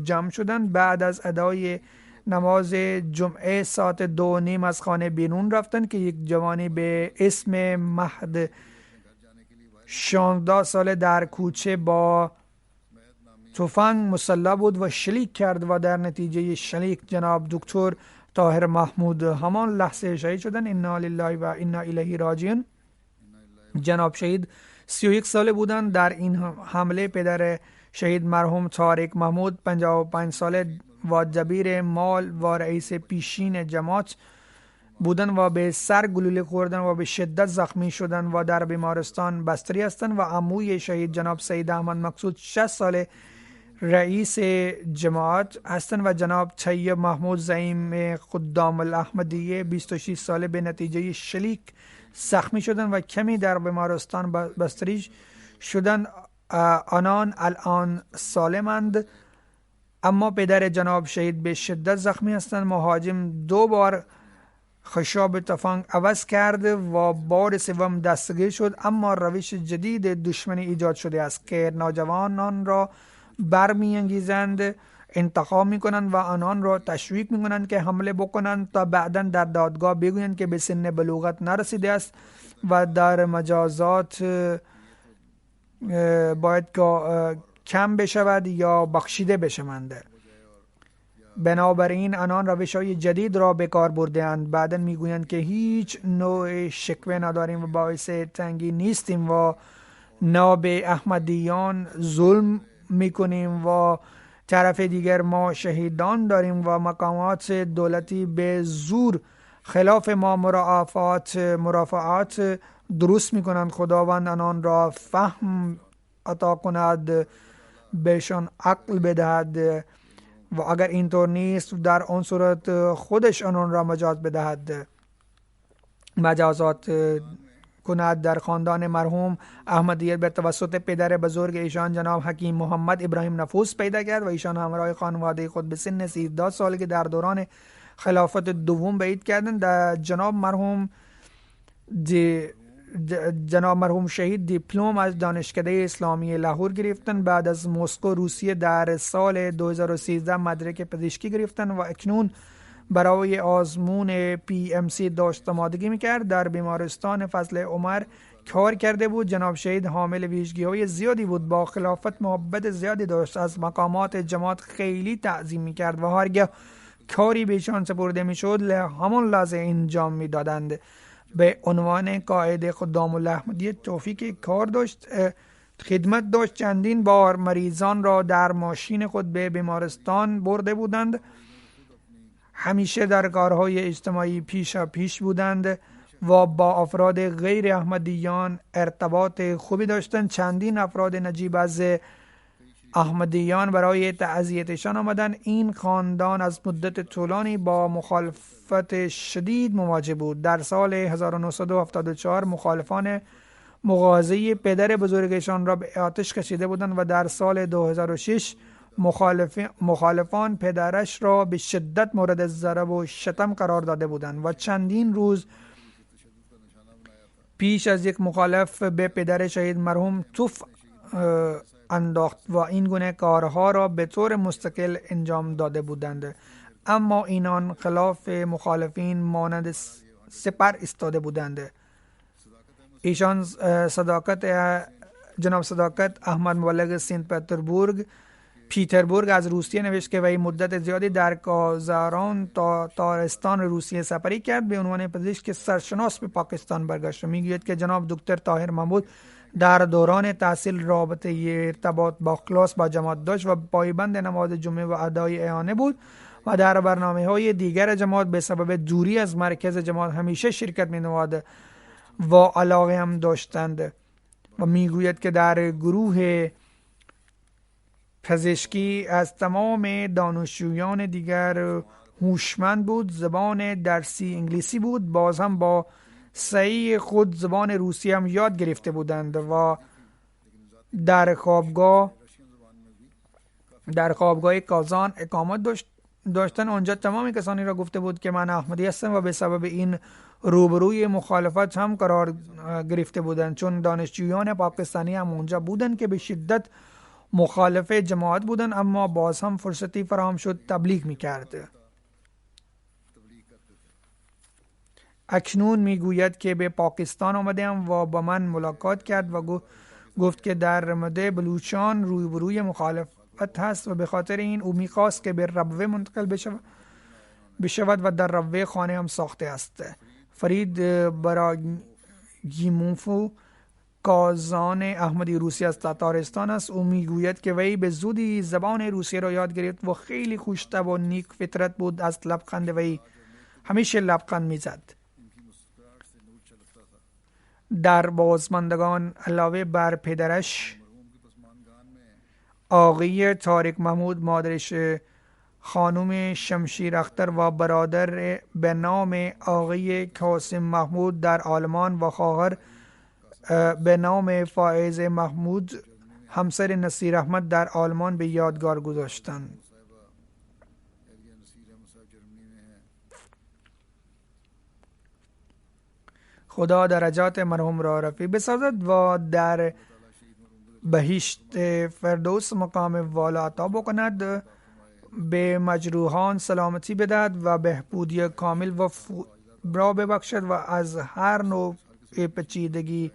جمع شدند. بعد از ادای نماز جمعه ساعت 2:30 از خانه بیرون رفتند که یک جوانی به اسم مهد 16 ساله در کوچه با تفنگ مسلح بود و شلیک کرد و در نتیجه شلیک جناب دکتر طاهر محمود همان لحظه شهید شدند. انا لله و انا الیه راجعون. جناب شهید 31 ساله بودند. در این حمله پدر شهید مرحوم طارق محمود 55 ساله و دبیر مال و رئیس پیشین جماعت بودند و به سر گلوله خوردن و به شدت زخمی شدند و در بیمارستان بستری هستند. و عموی شهید جناب سید احمد مقصود 60 ساله رئیس جماعت هستند و جناب طیب محمود زعیم خدام الاحمدیه 26 ساله به نتیجه شلیک زخمی شدند و کمی در بیمارستان بستری شدند. آنان الان سالمند، اما پدر جناب شهید به شدت زخمی هستند. مهاجم 2 بار خشاب تفنگ عوض کرد و بار سوم دستگیر شد، اما روش جدید دشمنی ایجاد شده است که نوجوانان را برمی‌انگیزند، انتخاب می‌کنند و آنان را تشویق می‌کنند که حمله بکنند تا بعداً در دادگاه بگویند که به سن بلوغت نرسیده است و در مجازات باید کم بشود یا بخشیده بشوند. بنابراین آنان روش‌های جدید را به کار برده‌اند. بعداً میگویند که هیچ نوع شکوه نداریم و باعث تنگی نیستیم و نه به احمدیان ظلم میکنیم و طرف دیگر ما شهیدان داریم و مقامات دولتی به زور خلاف ما مرافعات درست میکنند. خداوند آنان را فهم عطا کند، بهشان عقل بدهد و اگر اینطور نیست در آن صورت خودش آنان را مجازات کند. در خاندان مرحوم احمدیت به توسط پدر بزرگ ایشان جناب حکیم محمد ابراهیم نفوس پیدا کرد و ایشان همراه خانواده خود به سن 13 سالگی در دوران خلافت دوم بیعت کردند. جناب مرحوم شهید دیپلم از دانشکده اسلامی لاهور گرفتند. بعد از مسکو روسیه در سال 2013 مدرک پزشکی گرفتند و اکنون برای آزمون PMC داشت آمادگی میکرد. در بیمارستان فضل عمر کار کرده بود. جناب شهید حامل ویژگی‌های زیادی بود، با خلافت محبت زیادی داشت، از مقامات جماعت خیلی تعظیم میکرد و هرگاه کاری بهشان سپرده میشد همان لحظه انجام میدادند. به عنوان قائد خدام الاحمدیه توفیق کار داشت، خدمت داشت. چندین بار مریضان را در ماشین خود به بیمارستان برده بودند. همیشه در کارهای اجتماعی پیش بودند و با افراد غیر احمدیان ارتباط خوبی داشتند. چندین افراد نجیب از احمدیان برای تعزیتشان آمدند. این خاندان از مدت طولانی با مخالفت شدید مواجه بود. در سال 1974 مخالفان مغازه پدر بزرگشان را به آتش کشیده بودند و در سال 2006 مخالفان پدرش را به شدت مورد ضرب و شتم قرار داده بودند و چندین روز پیش از یک مخالف به پدر شهید مرحوم توف انداخت و این گونه کارها را به طور مستقل انجام داده بودند، اما اینان خلاف مخالفین مانند سپر ایستاده بودند. ایشان جناب صداقت احمد مبلغ سنت پیتربورگ از روسیه نوشت که وی مدت زیادی در کازاران تا تارستان روسیه سفری کرد. به عنوان پزشک سرشناس به پاکستان برگشت. میگوید که جناب دکتر طاهر محمود در دوران تحصیل رابطه ارتباط با کلاس با جماعت داشت و پایبند نماز جمعه و ادای اعانه بود و در برنامه‌های دیگر جماعت به سبب دوری از مرکز جماعت همیشه شرکت می‌نمود و علاقه هم داشتند و میگوید که در گروه پزشکی از تمام دانشجویان دیگر هوشمند بود. زبان درسی انگلیسی بود، باز هم با سعی خود زبان روسی هم یاد گرفته بودند و در خوابگاه کازان اقامت داشتن. آنجا تمام کسانی را گفته بود که من احمدی هستم و به سبب این روبروی مخالفت هم قرار گرفته بودند، چون دانشجویان پاکستانی هم اونجا بودند که به شدت مخالف جماعت بودند، اما باز هم فرصتی فراهم شد تبلیغ میکرد. اکنون میگوید که به پاکستان آمدم و با من ملاقات کرد و گفت که در مده بلوچان روبروی مخالفت هست و به خاطر این او میخواست که به ربوه منتقل بشود و در ربوه خانه هم ساخته است. فرید براگیموفو کازان احمدی روسی از تاتارستان است. او میگوید که وی به زودی زبان روسی را یاد گرفت و خیلی خوش‌طبع و نیک فطرت بود. از لبخند وی همیشه لبخند میزد. در بازماندگان علاوه بر پدرش آقای طارق محمود، مادرش خانم شمشیر اختر و برادر به نام آقای قاسم محمود در آلمان و خواهر به نام فائز محمود همسر نصیر احمد در آلمان به یادگار گذاشتند. خدا درجات مرحوم را رفیع بسازد و در بهشت فردوس مقام والا عطا بکند، به مجروحان سلامتی بدهد و بهبودی کامل و را ببخشد و از هر نوع پیچیدگی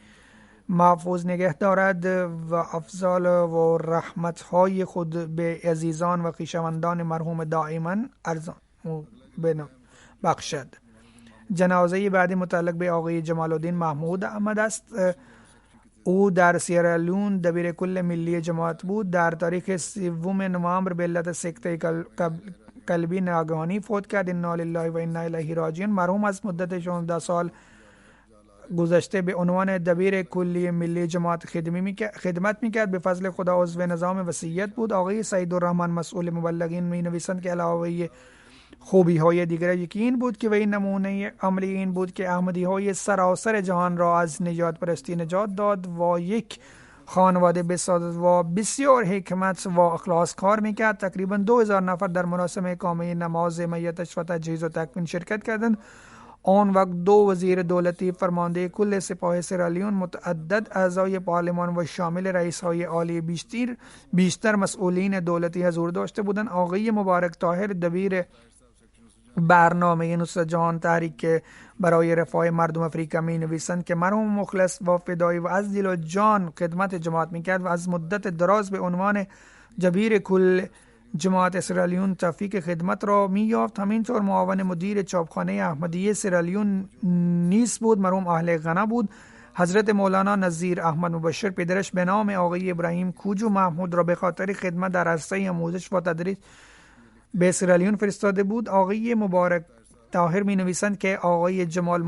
محفوظ نگه دارد و افضال و رحمت‌های خود به عزیزان و خویشاوندان مرحوم دائما ارزان بخشد. جنازه بعدی متعلق به آقای جمال الدین محمود احمد است. او در سیرالیون دبیر کل ملی جماعت بود. در تاریخ 3 نوامبر به علت سکته قلبی ناگهانی فوت کرد. انا لله و انا الیه راجعون. مرحوم از مدت 16 سال گذشته به عنوان دبیر کلی ملی جماعت خدمت میکرد. به فضل خدا عضو نظام وصیت بود. آقای سعید الرحمن مسئول مبلغین می نویسند که علاوه خوبی های دیگر یکی این بود که وی نمونه عملی این بود که احمدی های سراسر جهان را از نجات پرستی نجات داد و یک خانواده بسازد و بسیار حکمت و اخلاص کار میکرد. تقریبا 2000 نفر در مراسم اقامه نماز میتش و تجهیز و تکفین شرکت کردند. آن وقت 2 وزیر دولتی، فرمانده کل سپاه سیرالیون، متعدد اعضای پارلمان و شامل رئیس های عالی بیشتر مسئولین دولتی حضور داشته بودند. آقای مبارک طاهر دبیر برنامه نصرت جهان تحریک برای رفاه مردم افریقا می نویسند که مرحوم مخلص و فدایی و از دل و جان خدمت جماعت می کرد و از مدت دراز به عنوان دبیر کل جماعت سیرالیون توفیق خدمت را می یافت. همینطور معاون مدیر چاپخانه احمدیه سیرالیون نیز بود. مرحوم اهل غنا بود. حضرت مولانا نظیر احمد مبشر پدرش به نام آقای ابراهیم کوجو محمود را به خاطر خدمت در عرصه آموزش و تدریس به سیرالیون فرستاده بود. آقای مبارک طاهر می نویسند که آقای جمال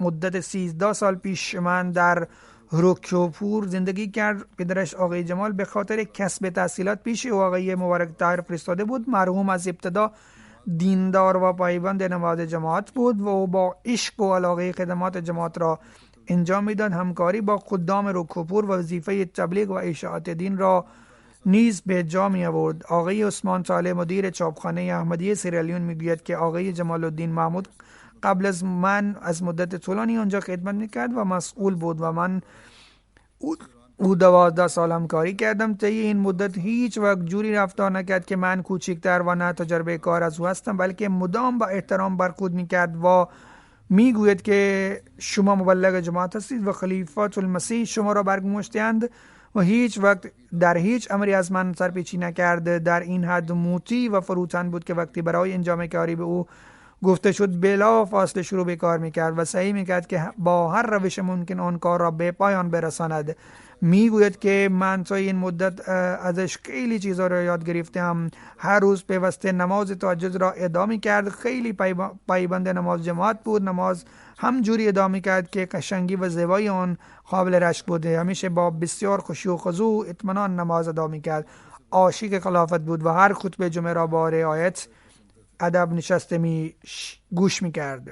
مدت 13 سال پیش من در روکیوپور زندگی کرد. پدرش آقای جمال به خاطر کسب تحصیلات پیش او آقای مبارک طاهر فرستاده بود. مرحوم از ابتدا دیندار و پایبند نماز جماعت بود و او با عشق و علاقه خدمات جماعت را انجام میداد. همکاری با خدام روکیوپور و وظیفه تبلیغ و اشاعت دین را نیز به جا می آورد. آقای عثمان صالح مدیر چاپخانه احمدیه سیرالیون میگوید که آقای جمال الدین محمود قبل از من از مدت طولانی آنجا خدمت میکرد و مسئول بود و من او 12 سال همکاری کردم. طی این مدت هیچ وقت جوری رفتار نکرد که من کوچکتر و نه تجربه کار از او هستم، بلکه مدام با احترام برخورد میکرد و میگوید که شما مبلغ جماعت هستید و خلیفات المسیح شما را برگماشته‌اند و هیچ وقت در هیچ امری از من سرپیچی نکرد. در این حد موتی و فروتن بود که وقتی برای انجام کاری به او گفته شد بلا فاصله شروع به کار میکرد و سعی میکرد که با هر روش ممکن آن کار را به پایان برساند. میگوید که من تا این مدت ازش خیلی چیزا را یاد گرفتم. هر روز پیوسته نماز تهجد را ادا میکرد. خیلی پایبند نماز جماعت بود. نماز همجوری ادا میکرد که قشنگی و زیبایی آن قابل رشک بوده. همیشه با بسیار خشوع و خضوع اطمینان نماز ادا میکرد. عاشق خلافت بود و هر خطبه جمعه را با رعایت ادب نشسته گوش میکرد.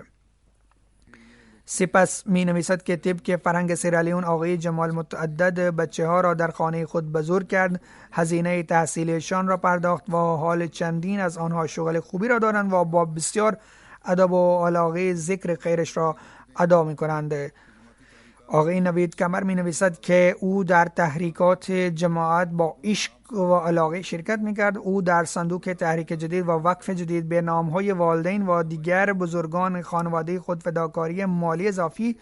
سپس می نویسد که طبق فرهنگ سیرالیون آقای جمال متعدد بچه ها را در خانه خود بزرگ کرد. هزینه تحصیلشان را پرداخت و حال چندین از آنها شغل خوبی را دارند و با بسیار ادب و علاقه ذکر خیرش را ادا می کنند. آقای نوید کمر می نویسد که او در تحریکات جماعت با عشق و علاقه شرکت می کرد. او در صندوق تحریک جدید و وقف جدید به نامهای والدین و دیگر بزرگان خانواده خود فداکاری مالی اضافی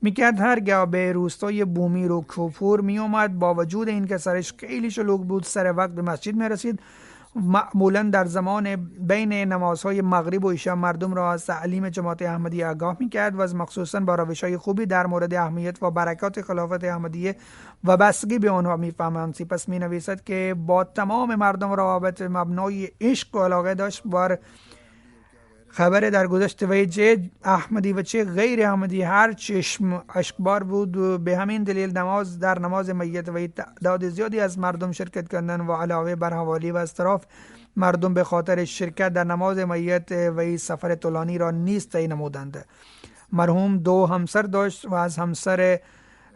می کرد. هرگاه به روستای بومی رو کوپور می اومد، با وجود اینکه سرش خیلی شلوغ بود، سر وقت به مسجد می رسید. معمولا در زمان بین نمازهای مغرب و عشا مردم را از تعلیم جماعت احمدیه آگاه می‌کرد و از مخصوصا با روش‌های خوبی در مورد اهمیت و برکات خلافت احمدیه و بستگی به آنها می‌فهماند. سپس می‌نویسد که با تمام مردم روابط مبنای عشق و علاقه داشت. بر خبر در گذشت وی چه احمدی و چه غیر احمدی هر چشم اشکبار بود. به همین دلیل در نماز میت وی تعداد زیادی از مردم شرکت کردند و علاوه بر حوالی و اضطراف مردم به خاطر شرکت در نماز میت وی سفر طولانی را نیز طی نمودند. مرحوم 2 همسر داشت و از همسر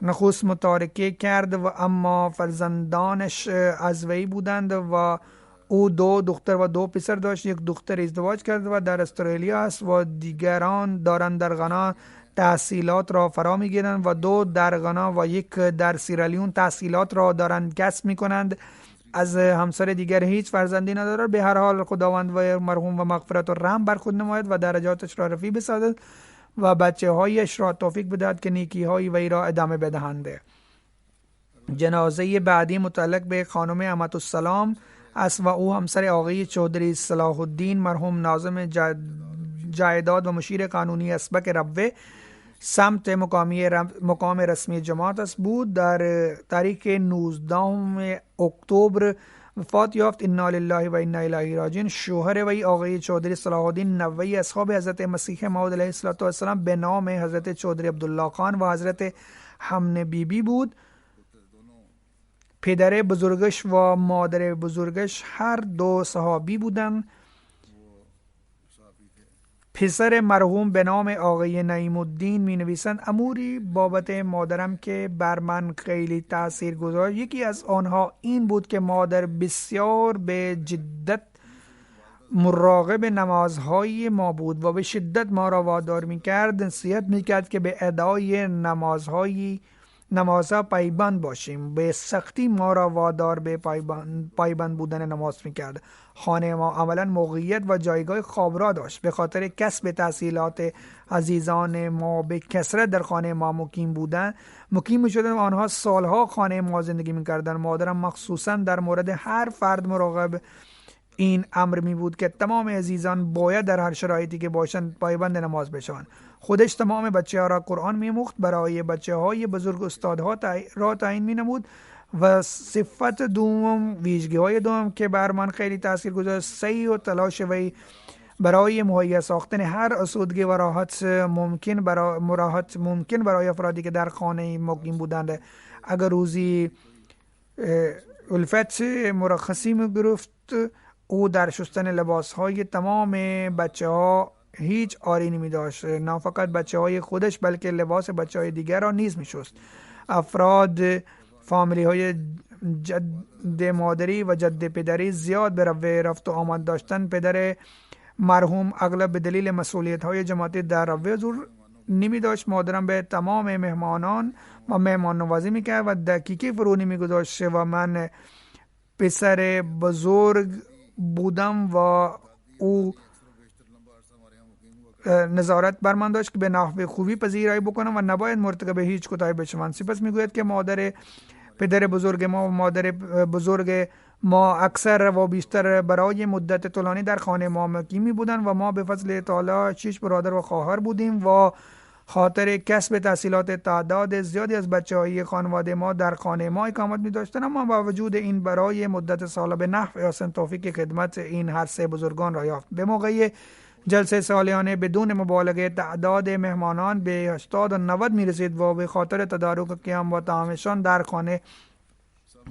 نخست متارکه کرد و اما فرزندانش از وی بودند و او 2 دختر و 2 پسر داشت. یک دختر ازدواج کرد و در استرالیا است و دیگران دارند در غانا تحصیلات را فرا میگیرند و 2 در غانا و 1 در سیرالیون تحصیلات را دارند کسب میکنند. از همسر دیگر هیچ فرزندی ندارد. به هر حال خداوند و مرحوم و مغفرت و رحم بر خود نماید و درجاتش را رفیع بسازد و بچه هایش را توفیق بدهد که نیکی های وی را ادامه بدهند. جنازه بعدی متعلق به خانم امت السلام است و او همسر آقای چودری صلاح الدین مرحوم ناظم جایداد و مشیر قانونی اسبق ربوه سمت مقام رسمی جماعت است بود. در تاریخ 19 اکتبر وفات یافت. انا لله و انا الیه راجعون. شوهر وی آقای چودری صلاح الدین نوه اصحاب حضرت مسیح موعود علیه السلام به نام حضرت چودری عبدالله خان و حضرت حمنه بیبی بود. پدر بزرگش و مادر بزرگش هر 2 صحابی بودند. پسر مرحوم به نام آقای نعیم الدین می نویسند اموری بابت مادرم که بر من خیلی تأثیر گذاشت. یکی از آنها این بود که مادر بسیار به جدت مراقب نمازهای ما بود و به شدت ما را وادار می کرد، نصیحت می کرد که به ادای نمازها پایبند باشیم. به سختی ما را وادار به پایبند بودن نماز میکرد. خانه ما عملا موقعیت و جایگاه خواب داشت. به خاطر کسب تحصیلات عزیزان ما به کثرت در خانه ما مقیم شدند و آنها سالها خانه ما زندگی میکردند. مادرم مخصوصا در مورد هر فرد مراقب این امر می بود که تمام عزیزان باید در هر شرایطی که باشند پایبند نماز بشوند. خودش تمام بچه ها را قرآن می‌آموخت. برای بچه های بزرگ استادها را تعیین می‌نمود. و صفت دوم، ویژگی های دوم که بر من خیلی تاثیر گذاشت، سعی و تلاش وی برای مهیا ساختن هر آسودگی و راحت ممکن برای افرادی که در خانه مقیم بودند. اگر روزی الفت مرخصی می‌گرفت، او در شستن لباس‌های تمام بچه‌ها هیچ آری نمی داشت. نه فقط بچه‌های خودش بلکه لباس بچه‌های دیگر را نیز می‌شست. افراد فامیلی‌های جد مادری و جد پدری زیاد به روه رفت و آمد داشتن. پدر مرحوم اغلب به دلیل مسئولیت‌های جماعتی در روه حضور نمی داشت. مادرم به تمام مهمانان و مهمان نوازی می‌کرد و دقیقی فرو نمی‌گذاشت و من پسر بزرگ بودم و او نظارت بر من داشت که به نحو خوبی پذیرایی بکنم و نباید مرتکب هیچ کوتاهی بشوم. سپس میگوید که پدر بزرگ ما و مادر بزرگ ما اکثر و بیشتر برای مدت طولانی در خانه ما مقیم بودند و ما به فضل تعالی 6 برادر و خواهر بودیم و خاطر کسب تحصیلات تعداد زیادی از بچه‌های خانواده ما در خانه ما اقامت می‌داشتند، اما با وجود این برای مدت سال به نحو حسن توفیق خدمت این هر سه بزرگان را یافت. به موقع جلسه سالیانه بدون مبالغه تعداد مهمانان به 80 و 90 می‌رسید و به خاطر تدارک قیام و طعامشان در خانه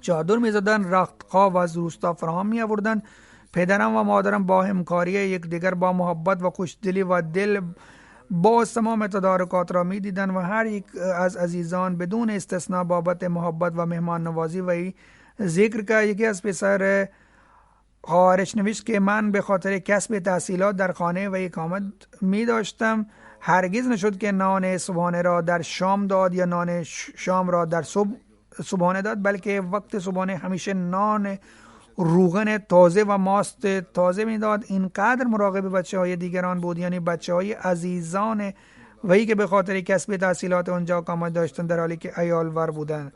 چادر می‌زدند، رختخواب از روستا فراهم می‌آوردند. پدرم و مادرم با همکاری یکدیگر با محبت و خوشدلی و دل باز تمام تدارکات را می دیدن و هر یک از عزیزان بدون استثناء بابت محبت و مهمان نوازی و ذکر که یکی از پسر خواهرش نوشت که من به خاطر کسب تحصیلات در خانه و اقامت می داشتم هرگز نشد که نان صبحانه را در شام داد یا نان شام را در صبحانه داد، بلکه وقت صبحانه همیشه نان روغن تازه و ماست تازه میداد. اینقدر مراقب بچه های دیگران بود، یعنی بچه های عزیزان وی که به خاطر کسب تحصیلات اونجا اقامت داشتن در حالی که عیالور بودن.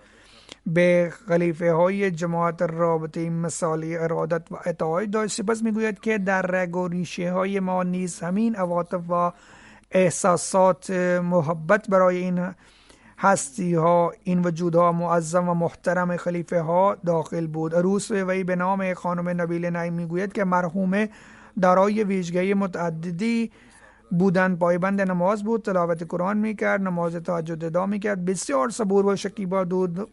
به خلیفه های جماعت رابطه مثالی ارادت و اطاعت داشت. سپس میگوید که در رگ و ریشه های ما نیز همین عواطف و احساسات محبت برای این هستی ها، این وجودها معظم و محترم خلیفه ها داخل بود. عروس وی به نام خانم نبیل نعیم میگوید که مرحومه دارای ویژگی متعددی بودند. پایبند نماز بود، تلاوت قرآن میکرد، نماز تهجد ادا میکرد، بسیار صبور و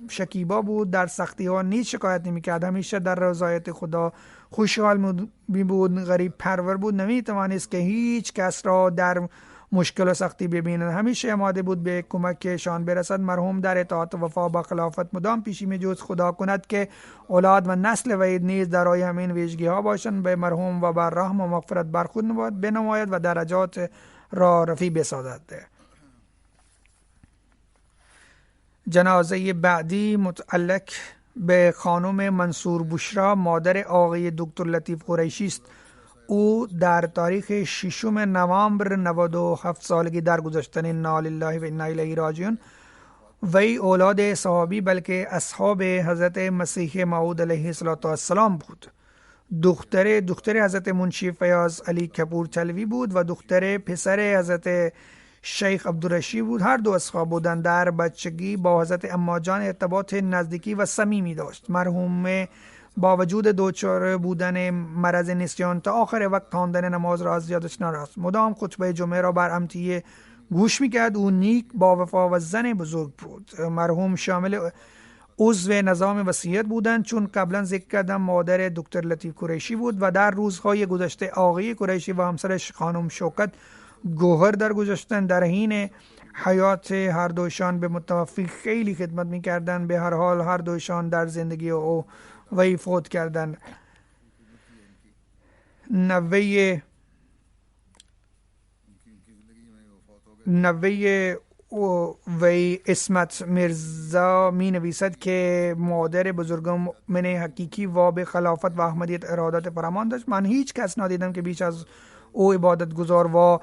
شکیبا بود، در سختی ها نیز شکایت نمیکرد، همیشه در رضایت خدا خوشحال بود، غریب پرور بود، نمیتوانست که هیچ کس را در مشکل و سختی ببیند، همیشه آماده بود به کمکشان برسد. مرحوم در اطاعت و وفا با خلافت مدام پیشی می جست. خدا کند که اولاد و نسل وی نیز دارای همین ویژگی ها باشند. به مرحوم و بر رحم و مغفرت برخورد بنماید و درجات را رفیع بسازد. جنازه بعدی متعلق به خانم منصور بشرا مادر آقای دکتر لطیف قریشی است. او در تاریخ 6 نوامبر 97 سالگی درگذشت. انا لله و انا الیه راجعون. وی اولاد صحابی بلکه اصحاب حضرت مسیح موعود علیه السلام بود. دختر حضرت منشی فیاض علی کپور چلوی بود و دختر پسر حضرت شیخ عبدالرشید بود. هر دو اصحاب بودند. در بچگی با حضرت اما جان ارتباط نزدیکی و صمیمی داشت. مرحوم با وجود دوچار بودن مرض نسیان تا آخر وقت خواندن نماز را از یادش نرفت. مدام خطبه جمعه را بر امتیه گوش میکرد. او نیک، با وفا و زن بزرگ بود. مرحوم شامل عضو نظام وصیت بودند. چون قبلا ذکر کردم مادر دکتر لطیف قریشی بود و در روزهای گذشته آقای قریشی و همسرش خانم شوکت گوهر درگذشتند. در حین حیات هر دوشان به متوفی خیلی خدمت میکردند. به هر حال هر دوشان در زندگی او وی فوت کردند. نوه وی اسمت مرزا می نویسد که مادر بزرگم مؤمن حقیقی و به خلافت و احمدیت ارادت فرمان داشت. من هیچ کس ندیدم که بیش از او عبادت گزار و با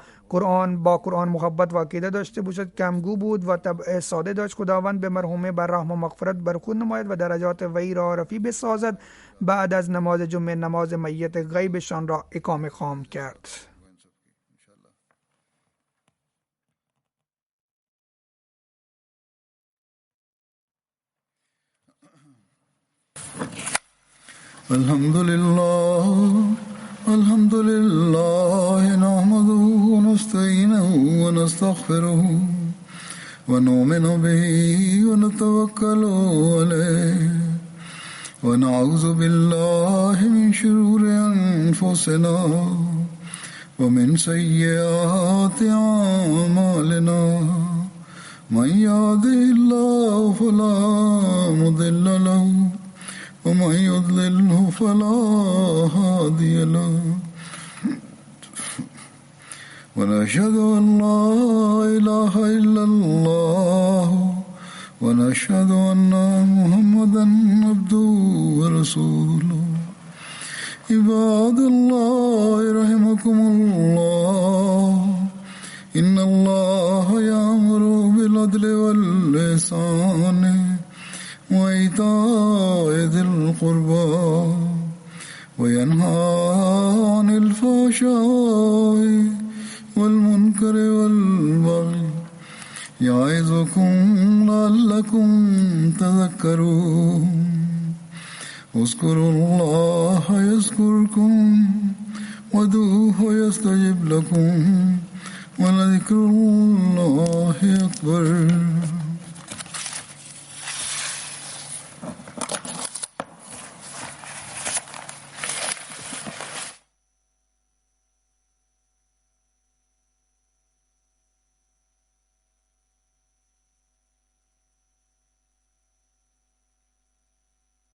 قرآن محبت و عقیده داشته باشد. کمگو بود و طبع ساده داشت. خداوند به مرحومه بر رحم و مغفرت برخورد نماید و درجات وی را رفیع بسازد. بعد از نماز جمعه نماز میت غیبشان را اقامه خواهم کرد. الحمد لله نحمده ونستعينه ونستغفره ونؤمن به ونتوكل عليه ونعوذ بالله من شرور أنفسنا ومن سيئات أعمالنا من يهده الله فلا مضل له ومن يضلله فلا هادي له ونشهد أن لا إله إلا الله ونشهد أن محمدا عبده ورسوله عباد الله رحمكم الله إن الله يأمر بالعدل والإحسان وإيتاء ذي القربى يعظكم لعلكم تذكرون اذكروا الله يذكركم وادعوه يستجب لكم ولذكر الله أكبر.